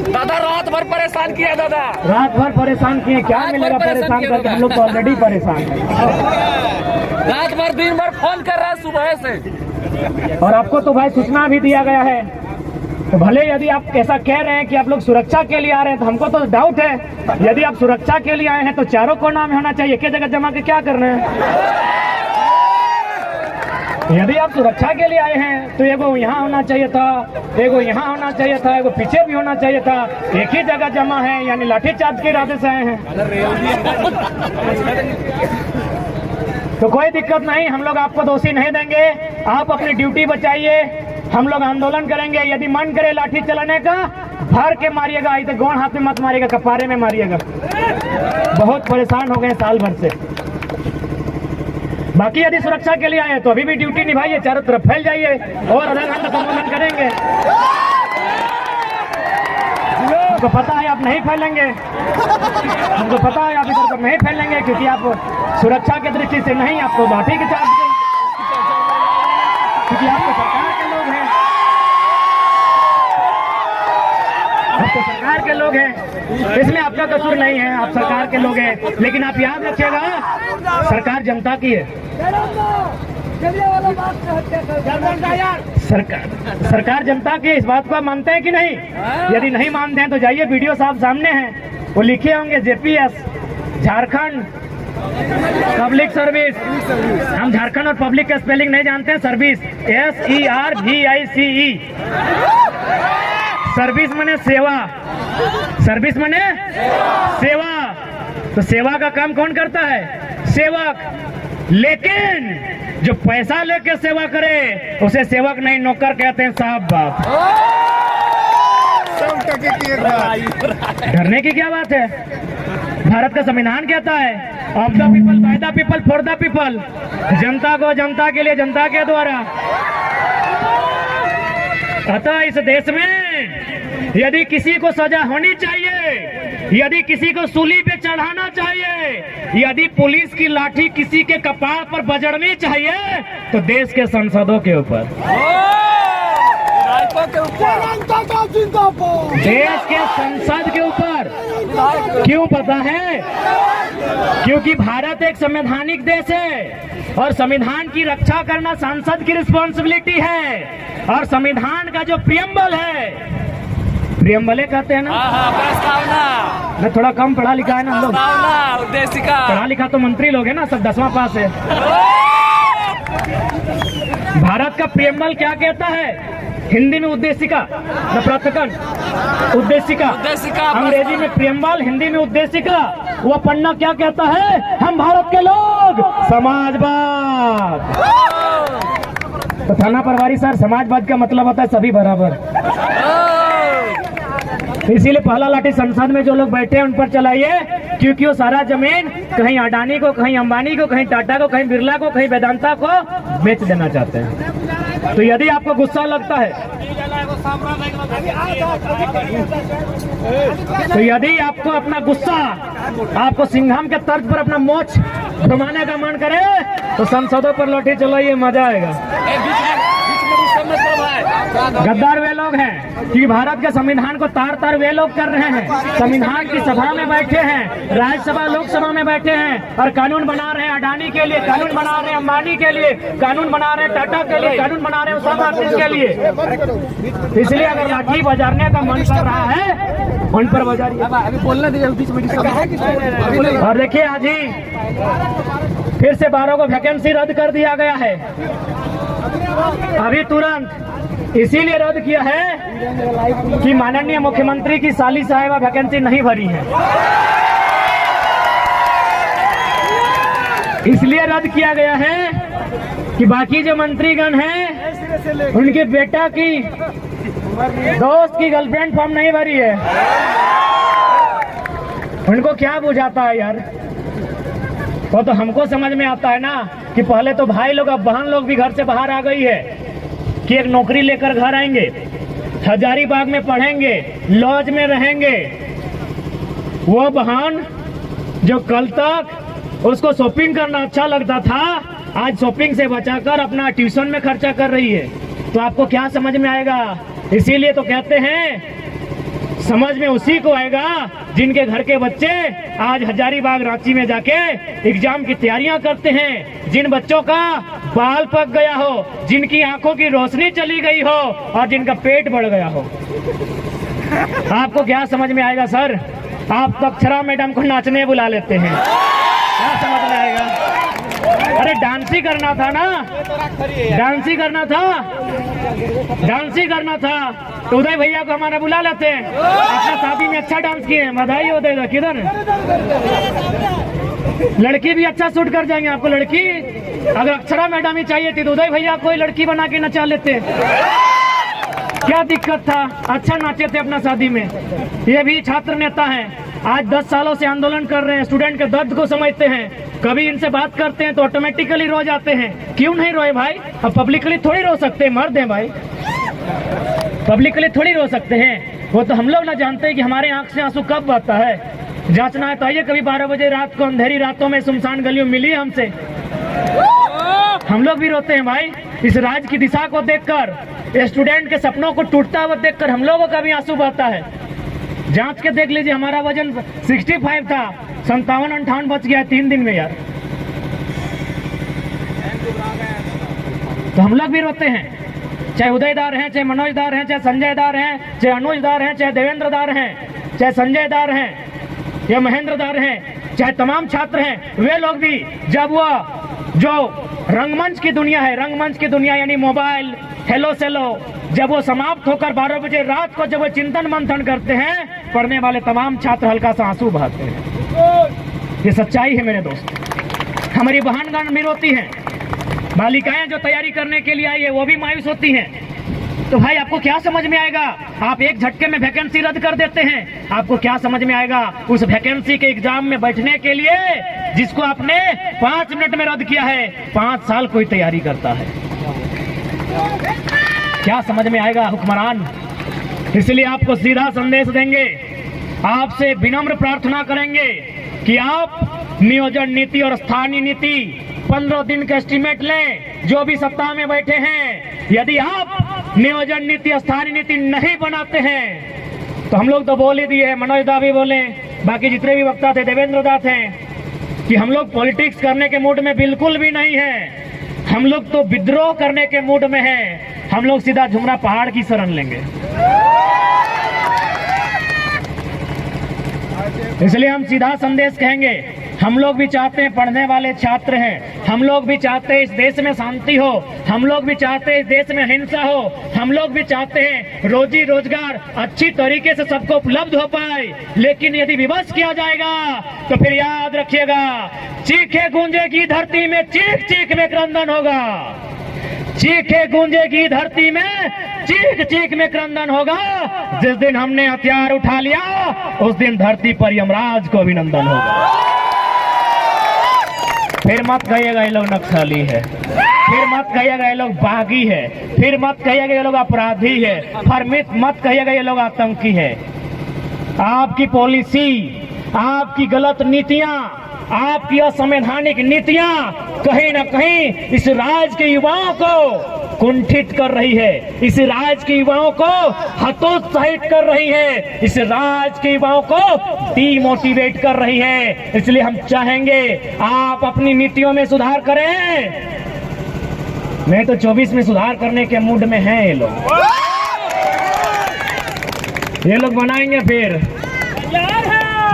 दादा रात भर परेशान किया, दादा रात भर परेशान किए, क्या मिलेगा परेशान करके, हम लोग तो ऑलरेडी परेशान हैं। रात भर दिन भर फोन कर रहा है सुबह से। और आपको तो भाई सूचना भी दिया गया है, तो भले यदि आप ऐसा कह रहे हैं कि आप लोग सुरक्षा के लिए आ रहे हैं, तो हमको तो डाउट है। यदि आप सुरक्षा के लिए आए हैं तो चारों कोना में होना चाहिए, एक जगह जमा के क्या कर रहे हैं? यदि आप सुरक्षा के लिए आए हैं तो एगो यहाँ होना चाहिए था, एगो यहाँ होना चाहिए था, एगो पीछे भी होना चाहिए था। एक ही जगह जमा है, यानी लाठीचार्ज के इरादे से आए हैं। तो कोई दिक्कत नहीं, हम लोग आपको दोषी नहीं देंगे। आप अपनी ड्यूटी बचाइए, हम लोग आंदोलन करेंगे। यदि मन करे लाठी चलाने का, भर के मारिएगा, इधर गौण हाथ में मत मारिएगा, कपारे में मारिएगा। बहुत परेशान हो गए साल भर से। बाकी यदि सुरक्षा के लिए आए तो अभी भी ड्यूटी निभाइए, चारों तरफ फैल जाइए और आधा घंटा संबोधन करेंगे। हमको पता है आप नहीं फैलेंगे, हमको पता है आप इधर पर नहीं फैलेंगे, क्योंकि आप सुरक्षा की दृष्टि से नहीं, आपको लाठी के चार्ज दें, क्योंकि आप तो सरकार के लोग हैं, आप तो सरकार के लोग हैं। इसमें आपका कसूर नहीं है, आप सरकार के लोग हैं। लेकिन आप याद रखिएगा, सरकार जनता की है। सरकार जनता की, इस बात को आप मानते हैं कि नहीं? यदि नहीं मानते हैं तो जाइए, वीडियो साहब सामने हैं, वो लिखे होंगे जेपीएस, झारखंड पब्लिक सर्विस। हम झारखंड और पब्लिक का स्पेलिंग नहीं जानते हैं, सर्विस SERVICE। सर्विस मने सेवा, सर्विस मने सेवा। तो सेवा का काम कौन करता है? सेवक। लेकिन जो पैसा लेके सेवा करे उसे सेवक नहीं, नौकर कहते हैं साहब बाप। डरने की क्या बात है? भारत का संविधान कहता है of the people, by the people, for the people. जनता को जनता के लिए, जनता के द्वारा। अतः इस देश में यदि किसी को सजा होनी चाहिए, यदि किसी को सूली पे चढ़ाना चाहिए, यदि पुलिस की लाठी किसी के कपार पर बजड़नी चाहिए, तो देश के संसदों के ऊपर, देश के संसद के ऊपर। क्यों पता है? क्योंकि भारत एक संवैधानिक देश है और संविधान की रक्षा करना सांसद की रिस्पॉन्सिबिलिटी है। और संविधान का जो प्रियम्बल है, प्रियम्बले कहते हैं ना, प्रस्तावना। मैं थोड़ा कम पढ़ा लिखा है ना हम लोग, उद्देशिका। पढ़ा लिखा तो मंत्री लोग हैं ना, सब 10वां पास है। भारत का प्रियम्बल क्या कहता है? हिंदी में उद्देशिका, प्रथकन, उद्देशिका। अंग्रेजी में प्रियम्बल, हिंदी में उद्देशिका। वो पन्ना क्या कहता है? हम भारत के लोग समाजवाद। तो थाना प्रभारी सर, समाजवाद का मतलब होता है सभी बराबर। इसीलिए पहला लाठी संसद में जो लोग बैठे हैं उन पर चलाइए, क्योंकि वो सारा जमीन कहीं अडानी को, कहीं अंबानी को, कहीं टाटा को, कहीं बिरला को, कहीं वेदांता को बेच देना चाहते हैं। तो यदि आपको गुस्सा लगता है, तो यदि आपको अपना गुस्सा, आपको सिंघम के तर्ज पर अपना मोछ घुमाने का मन करे, तो संसदों पर लाठी चलाइए, मजा आएगा। गद्दार वे लोग हैं कि भारत के संविधान को तार तार वे लोग कर रहे हैं। संविधान की सभा में बैठे हैं, राज्यसभा लोकसभा में बैठे हैं और कानून बना रहे हैं अडानी के लिए, कानून बना रहे हैं अंबानी के लिए, कानून बना रहे हैं टाटा के लिए, कानून बना रहे हैं उसामा बिन के लिए। इसलिए अगर लाठी बजाने का मन कर रहा है उन पर बजारिए। बोलने दीजिए बीच में। और देखिए आज ही फिर से 12 को वैकेंसी रद्द कर दिया गया है। अभी तुरंत इसीलिए रद्द किया है कि माननीय मुख्यमंत्री की साली साहिबा वैकेंसी नहीं भरी है, इसलिए रद्द किया गया है कि बाकी जो मंत्रीगण हैं उनके बेटा की दोस्त की गर्लफ्रेंड फॉर्म नहीं भरी है। उनको क्या बुझाता है यार, वो तो हमको समझ में आता है ना कि पहले तो भाई लोग अब बहन लोग भी घर से बाहर आ गई है कि एक नौकरी लेकर घर आएंगे, हजारीबाग में पढ़ेंगे, लॉज में रहेंगे। वो बहन जो कल तक उसको शॉपिंग करना अच्छा लगता था, आज शॉपिंग से बचाकर अपना ट्यूशन में खर्चा कर रही है। तो आपको क्या समझ में आएगा? इसीलिए तो कहते हैं समझ में उसी को आएगा जिनके घर के बच्चे आज हजारीबाग रांची में जाके एग्जाम की तैयारियां करते हैं, जिन बच्चों का बाल पक गया हो, जिनकी आंखों की रोशनी चली गई हो और जिनका पेट बढ़ गया हो। आपको क्या समझ में आएगा सर? आप तो अक्षरा मैडम को नाचने बुला लेते हैं, क्या समझ में आएगा? अरे डांस ही करना था ना, डांस ही करना था, डांस ही करना था तो उदय भैया को हमारा बुला लेते हैं। अपना शादी में अच्छा डांस किए हैं, बधाई हो देगा। किधर लड़की भी अच्छा शूट कर जाएंगे आपको। लड़की अगर अक्षरा मैडम ही चाहिए थी तो उदय भैया कोई लड़की बना के नचा लेते, क्या दिक्कत था? अच्छा नाचे थे अपना शादी में। ये भी छात्र नेता हैं, आज 10 सालों से आंदोलन कर रहे हैं, स्टूडेंट के दर्द को समझते हैं। कभी इनसे बात करते हैं तो ऑटोमेटिकली रो जाते हैं। क्यों नहीं रोए भाई? अब पब्लिकली थोड़ी रो सकते हैं, मर्द हैं भाई, पब्लिकली थोड़ी रो सकते हैं। वो तो हम लोग ना जानते हैं कि हमारे आंख से आंसू कब बहता है। जांचना है तो आइए कभी 12 बजे रात को अंधेरी रातों में सुनसान गलियों मिली हमसे, हम लोग भी रोते हैं भाई। इस राज्य की दिशा को देखकर, स्टूडेंट के सपनों को टूटता हुआ देखकर हम लोगों का भी आंसू बहता है। जांच के देख लीजिए, हमारा वजन 65 था, 57-58 बच गया 3 दिन में यार। तो हम लोग भी रोते हैं, चाहे उदय दार हैं, चाहे मनोज दार हैं, चाहे संजय दार हैं, चाहे अनुज दार हैं, चाहे देवेंद्र दार हैं, चाहे संजय दार हैं या महेंद्र दार हैं, चाहे तमाम छात्र हैं। वे लोग भी जब वह जो रंगमंच की दुनिया है, रंगमंच की दुनिया यानी मोबाइल, हेलो सेलो, जब वो समाप्त होकर 12 बजे रात को जब वो चिंतन मंथन करते हैं, पढ़ने वाले तमाम छात्र हल्का सा आंसू बहाते हैं। ये सच्चाई है मेरे दोस्त। हमारी बहनगण भी रोती हैं, बालिकाएं जो तैयारी करने के लिए आई है वो भी मायूस होती हैं। तो भाई आपको क्या समझ में आएगा? आप एक झटके में वैकेंसी रद्द कर देते हैं, आपको क्या समझ में आएगा उस वैकेंसी के एग्जाम में बैठने के लिए जिसको आपने 5 मिनट में रद्द किया है, 5 साल कोई तैयारी करता है। क्या समझ में आएगा हुक्मरान? इसलिए आपको सीधा संदेश देंगे, आपसे विनम्र प्रार्थना करेंगे कि आप नियोजन नीति और स्थानीय नीति 15 दिन का एस्टीमेट लें। जो भी सत्ता में बैठे हैं, यदि आप नियोजन नीति स्थानीय नीति नहीं बनाते हैं तो हम लोग तो बोल ही दिए, मनोज दा भी बोले, बाकी जितने भी वक्ता थे, देवेंद्र दा थे, कि हम लोग पॉलिटिक्स करने के मूड में बिल्कुल भी नहीं है। हम लोग तो विद्रोह करने के मूड में हैं। हम लोग सीधा झुमरा पहाड़ की शरण लेंगे। इसलिए हम सीधा संदेश कहेंगे, हम लोग भी चाहते हैं, पढ़ने वाले छात्र हैं, हम लोग भी चाहते हैं इस देश में शांति हो, हम लोग भी चाहते हैं इस देश में हिंसा हो, हम लोग भी चाहते हैं रोजी रोजगार अच्छी तरीके से सबको उपलब्ध हो पाए। लेकिन यदि विवश किया जाएगा तो फिर याद रखिएगा, चीखे गूंजेगी धरती में, चीख चीख में क्रंदन होगा। चीखे गूंजेगी धरती में, चीख चीख में क्रंदन होगा। जिस दिन हमने हथियार उठा लिया उस दिन धरती पर यमराज को अभिनंदन होगा। फिर मत कहिएगा ये लोग नक्सली है, फिर मत कहिएगा ये लोग बागी है, फिर मत कहिएगा ये लोग अपराधी है, फिर मत कहिएगा ये लोग आतंकी है। आपकी पॉलिसी, आपकी गलत नीतियां, आपकी असंवैधानिक नीतियां कहीं ना कहीं इस राज्य के युवाओं को कुंठित कर रही है, इस राज्य के युवाओं को हतोत्साहित कर रही है, इस राज्य के युवाओं को डीमोटिवेट कर रही है। इसलिए हम चाहेंगे आप अपनी नीतियों में सुधार करें। नहीं तो 24 में सुधार करने के मूड में हैं ये लोग बनाएंगे फिर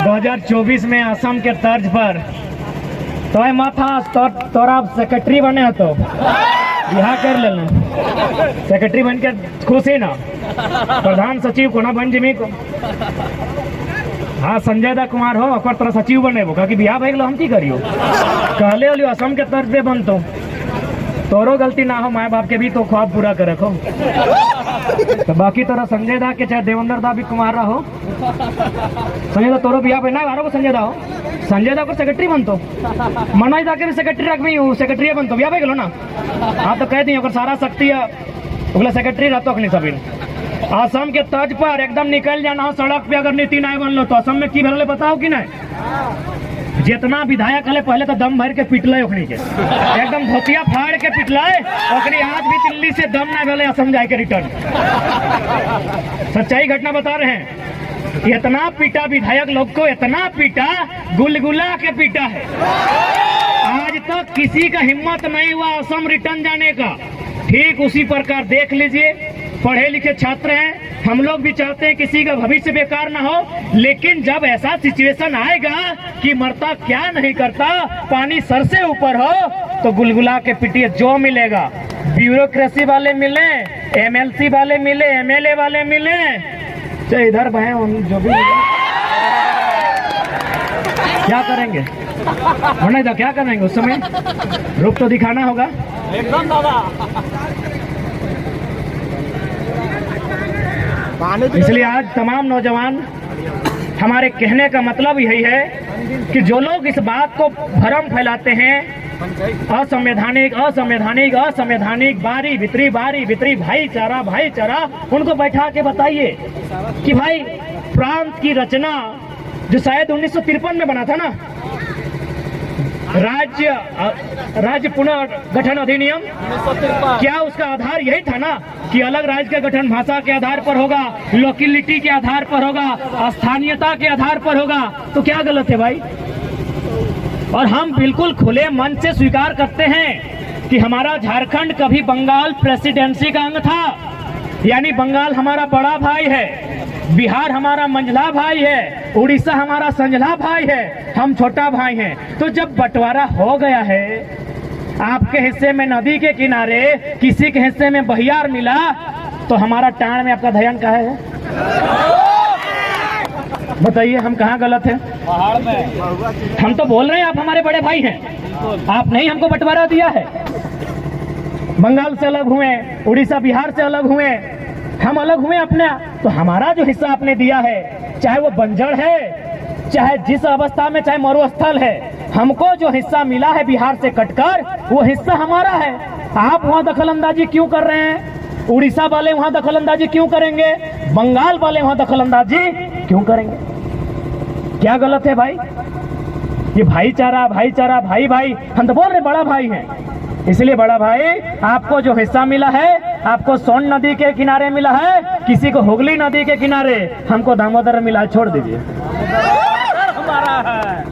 2024 में असम के तर्ज पर। तो माथा तोरा सेक्रेटरी बने हो तो बिहार कर लेना, सेक्रेटरी बन के खुश ही ना, प्रधान सचिव को ना बन जिमी को। हाँ संजय दा कुमार हो और तोरा सचिव बने कि बिहार भाई हम की करियो कहले हो असम के तर्ज पे बनतो। तोरो गलती ना हो, माए बाप के भी तो ख्वाब पूरा कर रखो। तो बाकी तोरा संजय दा के चाहे देवेंद्र दा भी कुमार हो, संजय दा तोरो बिहार ना बारो को संजय दा हो, संजय दा को सेक्रेटरी बनतो, मनोज दा के भी सेक्रेटरी रख भी सेक्रेटरी बनतो बिहार भाई ना। हाँ तो कह दी सारा शक्ति सेक्रेटरी रहतो अखनी सभी। असम के तर्ज पर एकदम निकल जाना हो सड़क पे, अगर नीति नहीं बन लो तो असम में की भले बताओ कि नहीं। जितना विधायक हले पहले तो दम भर के पिटले ओखनी के, एकदम धोतिया फाड़ के पिटले ओखनी। आज भी दिल्ली से दम ना भले असम जाए के रिटर्न। सच्चाई घटना बता रहे हैं। इतना पीटा विधायक लोग को, इतना पीटा, गुलगुला के पीटा है। आज तक किसी का हिम्मत नहीं हुआ असम रिटर्न जाने का। ठीक उसी प्रकार देख लीजिए, पढ़े लिखे छात्र हैं, हम लोग भी चाहते हैं किसी का भविष्य बेकार ना हो, लेकिन जब ऐसा सिचुएशन आएगा कि मरता क्या नहीं करता, पानी सर से ऊपर हो, तो गुलगुला के पिटिए। जो मिलेगा, ब्यूरोक्रेसी वाले मिले, एमएलसी वाले मिले, एमएलए वाले मिले, चाहे इधर बहे जो भी मिले, क्या करेंगे होने तो क्या करेंगे उस समय? रूप तो दिखाना होगा। एकदम दादा। इसलिए आज तमाम नौजवान, हमारे कहने का मतलब यही है कि जो लोग इस बात को भ्रम फैलाते हैं, असंवैधानिक असंवैधानिक असंवैधानिक, बारी भितरी भाईचारा, उनको बैठा के बताइए कि भाई प्रांत की रचना जो शायद 1953 में बना था ना, राज्य पुनर्गठन अधिनियम, क्या उसका आधार यही था ना कि अलग राज्य का गठन भाषा के आधार पर होगा, लोकेलिटी के आधार पर होगा, स्थानीयता के आधार पर होगा? तो क्या गलत है भाई? और हम बिल्कुल खुले मन से स्वीकार करते हैं कि हमारा झारखंड कभी बंगाल प्रेसिडेंसी का अंग था, यानी बंगाल हमारा बड़ा भाई है, बिहार हमारा मंझला भाई है, उड़ीसा हमारा संझला भाई है, हम छोटा भाई हैं। तो जब बंटवारा हो गया है, आपके हिस्से में नदी के किनारे, किसी के हिस्से में बहियार मिला, तो हमारा टाण में आपका ध्यान कहाँ है? बताइए हम कहाँ गलत है? पहाड़ में। हम तो बोल रहे हैं आप हमारे बड़े भाई हैं, आप नहीं हमको बंटवारा दिया है। बंगाल से अलग हुए, उड़ीसा बिहार से अलग हुए, हम अलग हुए अपने, तो हमारा जो हिस्सा आपने दिया है, चाहे वो बंजर है, चाहे जिस अवस्था में, चाहे मरुस्थल है, हमको जो हिस्सा मिला है बिहार से कटकर, वो हिस्सा हमारा है। आप वहाँ दखल अंदाजी क्यों कर रहे हैं? उड़ीसा वाले वहाँ दखल अंदाजी क्यों करेंगे? बंगाल वाले वहाँ दखल अंदाजी क्यों करेंगे? क्या गलत है भाई? ये भाईचारा भाई, हम तो बोल रहे बड़ा भाई हैं। इसलिए बड़ा भाई, आपको जो हिस्सा मिला है, आपको सोन नदी के किनारे मिला है, किसी को हुगली नदी के किनारे, हमको दामोदर मिला, छोड़ दीजिए। हमारा है।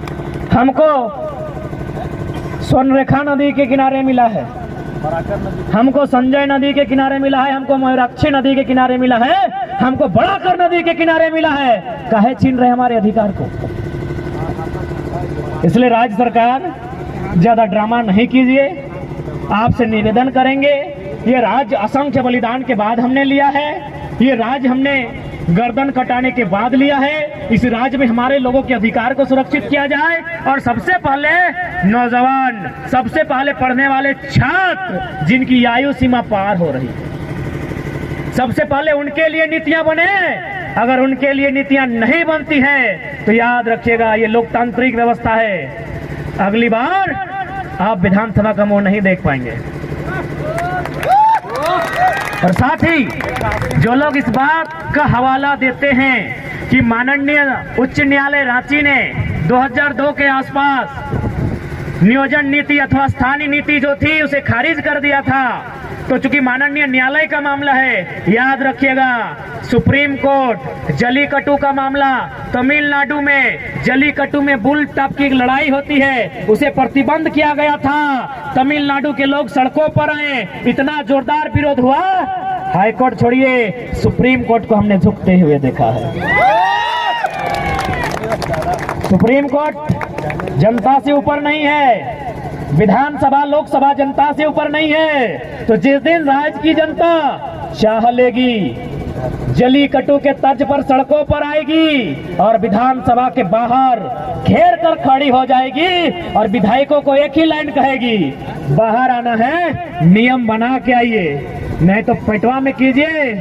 हमको स्वर्णरेखा नदी के किनारे मिला है, हमको संजय नदी के किनारे मिला है, हमको मयूराक्षी नदी के किनारे मिला है, हमको बड़ाकर नदी के किनारे मिला है। काहे छीन रहे हमारे अधिकार को? इसलिए राज्य सरकार ज्यादा ड्रामा नहीं कीजिए, आपसे निवेदन करेंगे। ये राज्य असंख्य बलिदान के बाद हमने लिया है, ये राज्य हमने गर्दन कटाने के बाद लिया है। इस राज्य में हमारे लोगों के अधिकार को सुरक्षित किया जाए, और सबसे पहले नौजवान, सबसे पहले पढ़ने वाले छात्र जिनकी आयु सीमा पार हो रही है, सबसे पहले उनके लिए नीतियां बने। अगर उनके लिए नीतियां नहीं बनती हैं तो याद रखिएगा, ये लोकतांत्रिक व्यवस्था है, अगली बार आप विधानसभा का मुंह नहीं देख पाएंगे। और साथ ही जो लोग इस बात का हवाला देते हैं कि माननीय उच्च न्यायालय रांची ने 2002 के आसपास नियोजन नीति अथवा स्थानीय नीति जो थी उसे खारिज कर दिया था, तो चूंकि माननीय न्यायालय का मामला है, याद रखिएगा सुप्रीम कोर्ट जलीकट्टू का मामला, तमिलनाडु में जलीकट्टू में बुल टॉप की लड़ाई होती है, उसे प्रतिबंध किया गया था। तमिलनाडु के लोग सड़कों पर आए, इतना जोरदार विरोध हुआ, हाईकोर्ट छोड़िए सुप्रीम कोर्ट को हमने झुकते हुए देखा है। सुप्रीम कोर्ट जनता से ऊपर नहीं है, विधानसभा लोकसभा जनता से ऊपर नहीं है। तो जिस दिन राज्य की जनता चाह लेगी, जलीकट्टू के तर्ज पर सड़कों पर आएगी और विधानसभा के बाहर घेर कर खड़ी हो जाएगी और विधायकों को एक ही लाइन कहेगी, बाहर आना है, नियम बना के आइए, नहीं तो पेटवा में कीजिए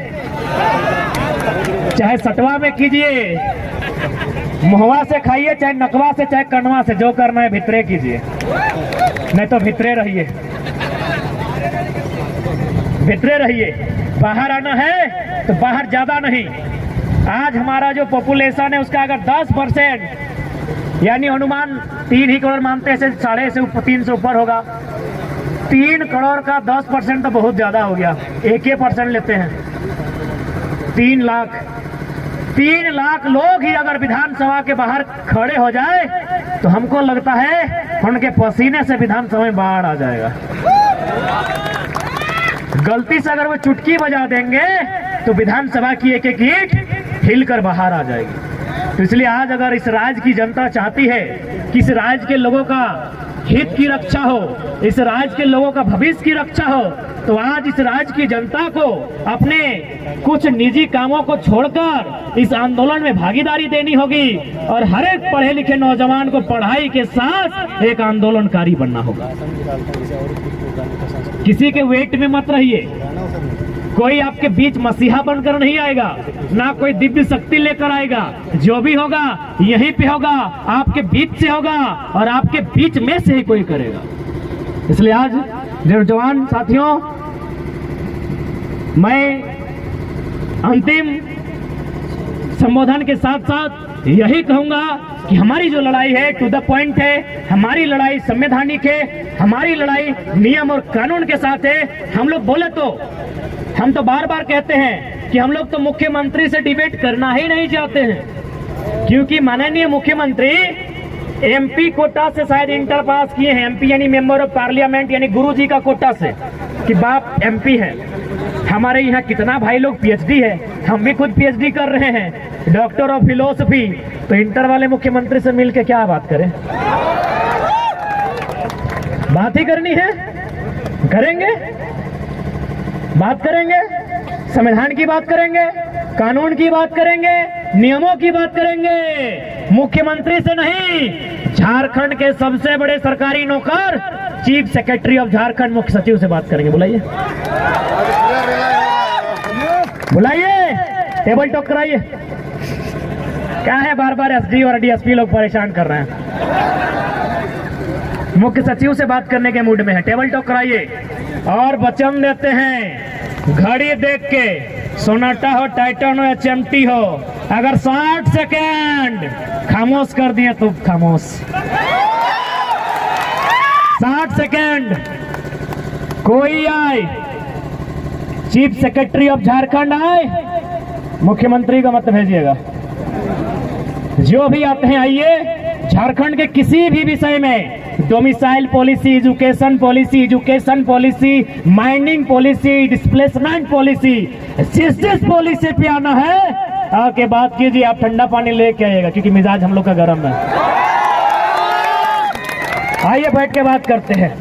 चाहे सटवा में कीजिए, मुहवा से खाइए चाहे नकवा से चाहे कनवा से, जो करना है भितरे कीजिए, नहीं तो भितरे रहिए, भितरे रहिए। बाहर आना है तो बाहर ज्यादा नहीं। आज हमारा जो पॉपुलेशन है उसका अगर 10% यानी अनुमान 3 ही करोड़ मानते हैं, 3.5 से ऊपर होगा। 3 करोड़ का 10% तो बहुत ज्यादा हो गया, 1% लेते हैं, 3 लाख लोग ही अगर विधानसभा के बाहर खड़े हो जाए तो हमको लगता है उनके पसीने से विधानसभा में बाढ़ आ जाएगा। गलती से अगर वो चुटकी बजा देंगे तो विधानसभा की एक एक ईंट हिलकर बाहर आ जाएगी। तो इसलिए आज अगर इस राज्य की जनता चाहती है कि इस राज्य के लोगों का हित की रक्षा हो, इस राज्य के लोगों का भविष्य की रक्षा हो, तो आज इस राज्य की जनता को अपने कुछ निजी कामों को छोड़कर इस आंदोलन में भागीदारी देनी होगी और हर एक पढ़े लिखे नौजवान को पढ़ाई के साथ एक आंदोलनकारी बनना होगा। किसी के वेट में मत रहिए, कोई आपके बीच मसीहा बनकर नहीं आएगा, ना कोई दिव्य शक्ति लेकर आएगा, जो भी होगा यहीं पे होगा, आपके बीच से होगा और आपके बीच में से ही कोई करेगा। इसलिए आज नौजवान साथियों, मैं अंतिम संबोधन के साथ साथ यही कहूंगा कि हमारी जो लड़ाई है टू द पॉइंट है, हमारी लड़ाई संवैधानिक है, हमारी लड़ाई नियम और कानून के साथ है। हम लोग बोले तो हम तो बार बार कहते हैं कि हम लोग तो मुख्यमंत्री से डिबेट करना ही नहीं चाहते हैं, क्योंकि माननीय मुख्यमंत्री एमपी कोटा से शायद इंटर पास किए हैं, एमपी यानी मेंबर ऑफ पार्लियामेंट, यानी गुरुजी का कोटा से कि बाप एमपी है। हमारे यहाँ कितना भाई लोग पीएचडी है, हम भी खुद पीएचडी कर रहे हैं, डॉक्टर ऑफ फिलोसफी। तो इंटर वाले मुख्यमंत्री से मिलके क्या बात करें, बात ही करनी है, करेंगे, बात करेंगे, संविधान की बात करेंगे, कानून की बात करेंगे, नियमों की बात करेंगे, मुख्यमंत्री से नहीं, झारखंड के सबसे बड़े सरकारी नौकर चीफ सेक्रेटरी ऑफ झारखंड मुख्य सचिव से बात करेंगे। बुलाइए, बुलाइए, टेबल टॉक कराइए। क्या है बार बार एसडी और डीएसपी लोग परेशान कर रहे हैं, मुख्य सचिव से बात करने के मूड में है, टेबल टॉक कराइए। और वचन देते हैं घड़ी देख के, सोनाटा हो, टाइटन हो या चमटी हो, अगर 60 सेकेंड खामोश कर दिए तो खामोश, 60 सेकेंड कोई आए, चीफ सेक्रेटरी ऑफ झारखंड आए, मुख्यमंत्री का मत भेजिएगा, जो भी आते हैं आइए। झारखंड के किसी भी विषय में, domicile policy, education policy, mining policy, displacement policy, जिस पॉलिसी पे आना है आके बात कीजिए। आप ठंडा पानी लेके आइएगा क्योंकि मिजाज हम लोग का गर्म है। आइए बैठ के बात करते हैं।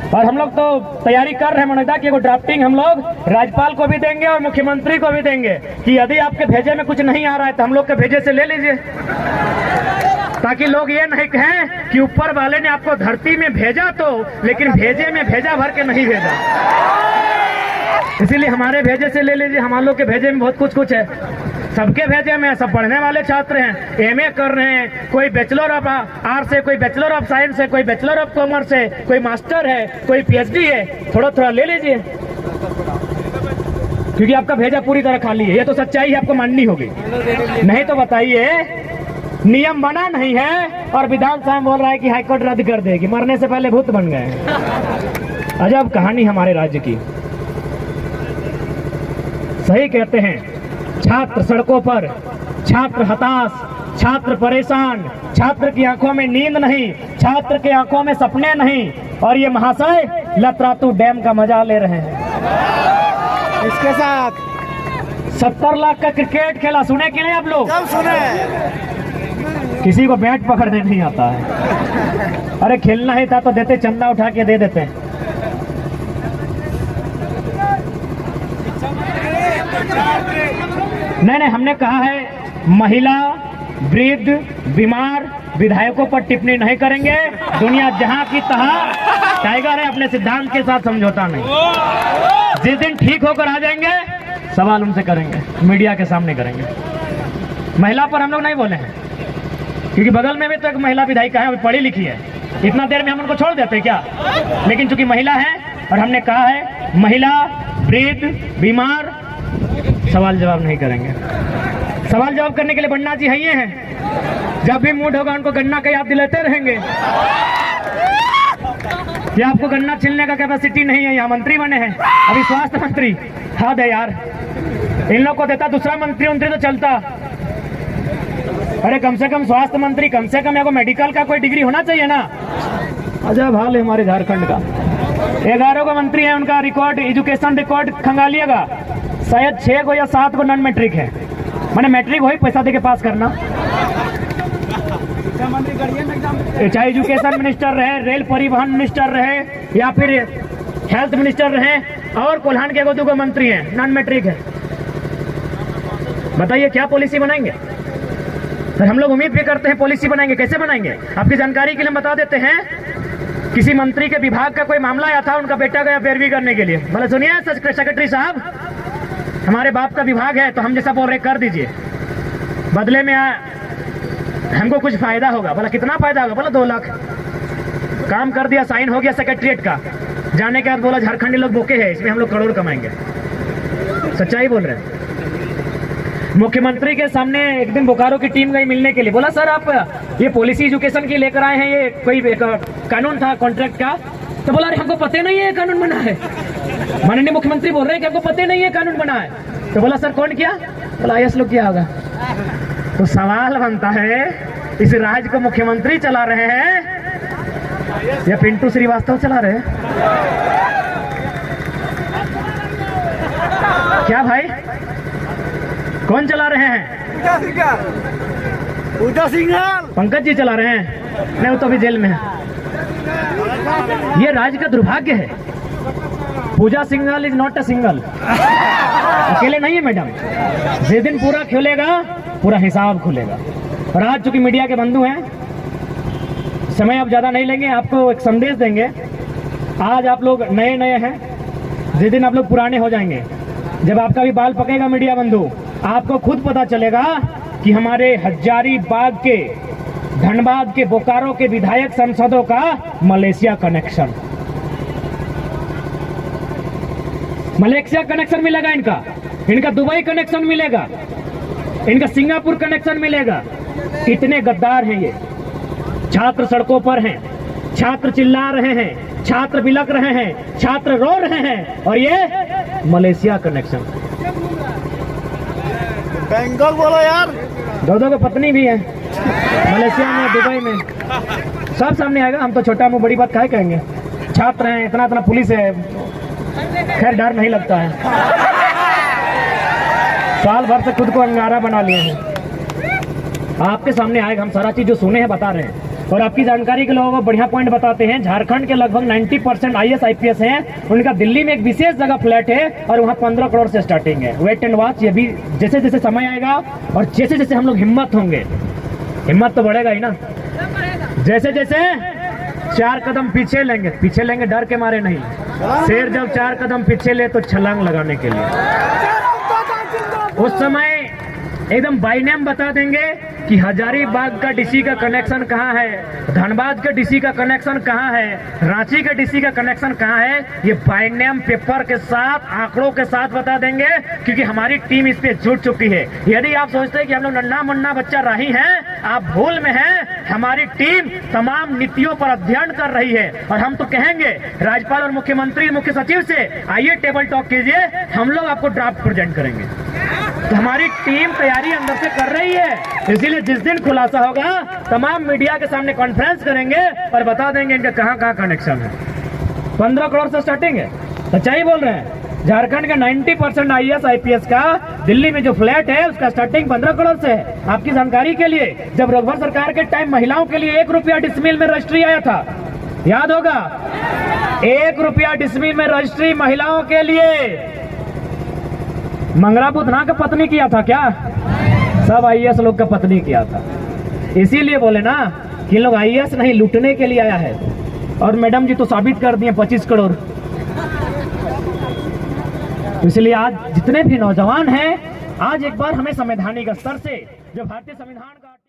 और हम लोग तो तैयारी कर रहे हैं मनोज दा की एगो ड्राफ्टिंग हम लोग राज्यपाल को भी देंगे और मुख्यमंत्री को भी देंगे कि यदि आपके भेजे में कुछ नहीं आ रहा है तो हम लोग के भेजे से ले लीजिए, ताकि लोग ये नहीं कहें कि ऊपर वाले ने आपको धरती में भेजा तो, लेकिन भेजे में भेजा भर के नहीं भेजा। इसीलिए हमारे भेजे से ले लीजिए, हम लोग के भेजे में बहुत कुछ है, सबके भेजे में सब पढ़ने वाले छात्र हैं, एमए कर रहे हैं, कोई बैचलर ऑफ आर्ट्स है, कोई बैचलर ऑफ साइंस है, कोई बैचलर ऑफ कॉमर्स है, कोई मास्टर है, कोई पीएचडी है, थोड़ा थोड़ा ले लीजिए क्योंकि आपका भेजा पूरी तरह खाली है। ये तो सच्चाई है, आपको माननी होगी, नहीं तो बताइए नियम बना नहीं है और विधानसभा बोल रहा है कि हाईकोर्ट रद्द कर देगी, मरने से पहले भूत बन गए। अजब कहानी हमारे राज्य की। सही कहते हैं, छात्र सड़कों पर, छात्र हताश, छात्र परेशान, छात्र की आंखों में नींद नहीं, छात्र की आंखों में सपने नहीं, और ये महाशय लतरातू डैम का मजा ले रहे हैं। इसके साथ 70 लाख का क्रिकेट खेला, सुने कि नहीं आप लोग? सब सुने। किसी को बैट पकड़ने नहीं आता है। अरे खेलना ही था तो देते, चंदा उठा के दे देते। नहीं, हमने कहा है महिला, वृद्ध, बीमार विधायकों पर टिप्पणी नहीं करेंगे। दुनिया जहां की तहां टाइगर है, अपने सिद्धांत के साथ समझौता नहीं। जिस दिन ठीक होकर आ जाएंगे सवाल उनसे करेंगे, मीडिया के सामने करेंगे। महिला पर हम लोग नहीं बोले हैं, क्योंकि बगल में भी तो एक महिला विधायिका है, पढ़ी लिखी है। इतना देर में हम उनको छोड़ देते क्या? लेकिन चूंकि महिला है और हमने कहा है महिला, वृद्ध, बीमार, सवाल जवाब नहीं करेंगे। सवाल जवाब करने के लिए बन्ना जी है, ये हैं। जब भी मूड होगा उनको गन्ना का याद दिलाते रहेंगे। ये आपको गन्ना छिलने का कैपेसिटी नहीं है, यहाँ मंत्री बने हैं, अभी स्वास्थ्य मंत्री। हद है यार, इन लोग को देता दूसरा मंत्री उनसे तो चलता। अरे कम से कम स्वास्थ्य मंत्री, कम से कम मेडिकल का कोई डिग्री होना चाहिए ना। अजब हाल है हमारे झारखंड का। 11 को मंत्री है, उनका रिकॉर्ड, एजुकेशन रिकॉर्ड खंगालिएगा, शायद 6 को या 7 को नॉन मैट्रिक है। मैंने मैट्रिक हो ही पैसा दे के पास करना। चाहे एजुकेशन मिनिस्टर रहे, रेल परिवहन मिनिस्टर रहे, या फिर हेल्थ मिनिस्टर रहे, और कोल्हान के 2 मंत्री हैं, नॉन मैट्रिक है। बताइए क्या पॉलिसी बनाएंगे? तो हम लोग उम्मीद भी करते हैं पॉलिसी बनाएंगे। कैसे बनाएंगे? आपकी जानकारी के लिए बता देते हैं। किसी मंत्री के विभाग का कोई मामला आया था, उनका बेटा गया पैरवी करने के लिए। बोले सुनिए सेक्रेटरी साहब, हमारे बाप का विभाग है तो हम जैसा बोल रहे कर दीजिए, बदले में हमको कुछ फायदा होगा। बोला कितना फायदा होगा? बोला 2 लाख। काम कर दिया, साइन हो गया सेक्रेटरिएट का। जाने के बाद बोला झारखंडी लोग बोके हैं, इसमें हम लोग करोड़ कमाएंगे। सच्चाई बोल रहे हैं। मुख्यमंत्री के सामने एक दिन बोकारो की टीम गई मिलने के लिए। बोला सर आप ये पॉलिसी एजुकेशन की लेकर आए हैं, ये कोई कानून था कॉन्ट्रैक्ट का? तो बोला अरे हमको पता नहीं है कानून बना है। माननीय मुख्यमंत्री बोल रहे हैं कि हमको पता नहीं है कानून बना है। तो बोला सर कौन किया? बोला IAS लोग किया होगा। तो सवाल बनता है, इस राज्य को मुख्यमंत्री चला रहे हैं या पिंटू श्रीवास्तव चला रहे हैं? क्या भाई, कौन चला रहे हैं? पूजा सिंघल। पंकज जी चला रहे हैं? नहीं, वो तो अभी जेल में है। ये राज्य का दुर्भाग्य है। Pooja Singhal is not a single, अकेले नहीं है मैडम। जिस दिन पूरा खुलेगा पूरा हिसाब खुलेगा। और आज चूंकि मीडिया के बंधु हैं, समय अब ज्यादा नहीं लेंगे, आपको एक संदेश देंगे। आज आप लोग नए हैं, जिस दिन आप लोग पुराने हो जाएंगे, जब आपका भी बाल पकेगा मीडिया बंधु, आपको खुद पता चलेगा कि हमारे हजारीबाग के, धनबाद के, बोकारो के विधायक सांसदों का मलेशिया कनेक्शन मिलेगा, इनका दुबई कनेक्शन मिलेगा, इनका सिंगापुर कनेक्शन मिलेगा। इतने गद्दार हैं ये। छात्र सड़कों पर हैं, छात्र चिल्ला रहे हैं, छात्र बिलक रहे हैं, छात्र रो रहे हैं, और ये मलेशिया कनेक्शन। बेंगल बोलो यार। 2 को पत्नी भी है मलेशिया में, दुबई में, सब सामने आएगा। हम तो छोटा मुंह बड़ी बात काहे कहेंगे? छात्र हैं, इतना पुलिस है, खैर डर नहीं लगता है। साल भर से खुद को अंगारा बना लिए हैं। आपके सामने आएगा, हम सारा चीज जो सुने हैं बता रहे हैं। और आपकी जानकारी के लोगों को बढ़िया पॉइंट बताते हैं। झारखंड के लगभग 90% IAS IPS हैं। उनका दिल्ली में एक विशेष जगह फ्लैट है और वहाँ 15 करोड़ से स्टार्टिंग है। Wait and watch. ये भी जैसे जैसे समय आएगा और जैसे जैसे हम लोग हिम्मत होंगे, हिम्मत तो बढ़ेगा ही ना, जैसे जैसे 4 कदम पीछे लेंगे डर के मारे नहीं। शेर जब 4 कदम पीछे ले तो छलांग लगाने के लिए। उस समय एकदम बाय नेम बता देंगे कि हजारीबाग का डीसी का कनेक्शन कहाँ है, धनबाद के डीसी का कनेक्शन कहाँ है, रांची के डीसी का कनेक्शन कहाँ है, ये बाइंडिंग पेपर के साथ आंकड़ों के साथ बता देंगे, क्योंकि हमारी टीम इस पे जुट चुकी है। यदि आप सोचते हैं कि हम लोग नन्ना मुन्ना बच्चा राही हैं, आप भूल में हैं। हमारी टीम तमाम नीतियों पर अध्ययन कर रही है और हम तो कहेंगे राज्यपाल और मुख्यमंत्री मुख्य सचिव से, आइए टेबल टॉक कीजिए, हम लोग आपको ड्राफ्ट प्रेजेंट करेंगे। तो हमारी टीम तैयारी अंदर से कर रही है, इसीलिए जिस दिन खुलासा होगा तमाम मीडिया के सामने कॉन्फ्रेंस करेंगे और बता देंगे इनका कहां कहां कनेक्शन है। 15 करोड़ से स्टार्टिंग है, सच्चाई बोल रहे हैं। झारखंड का 90% IAS IPS का दिल्ली में जो फ्लैट है उसका स्टार्टिंग 15 करोड़ से है। आपकी जानकारी के लिए, जब रघुवर सरकार के टाइम महिलाओं के लिए 1 रुपया डिसमिल में रजिस्ट्री आया था, याद होगा, 1 रुपया डिसमिल में रजिस्ट्री महिलाओं के लिए। मंगरा बुधना का पत्नी किया था क्या? सब IAS लोग का पत्नी किया था। इसीलिए बोले ना कि लोग IAS नहीं लूटने के लिए आया है। और मैडम जी तो साबित कर दिए 25 करोड़। इसलिए आज जितने भी नौजवान हैं, आज एक बार हमें संवैधानिक स्तर से जो भारतीय संविधान का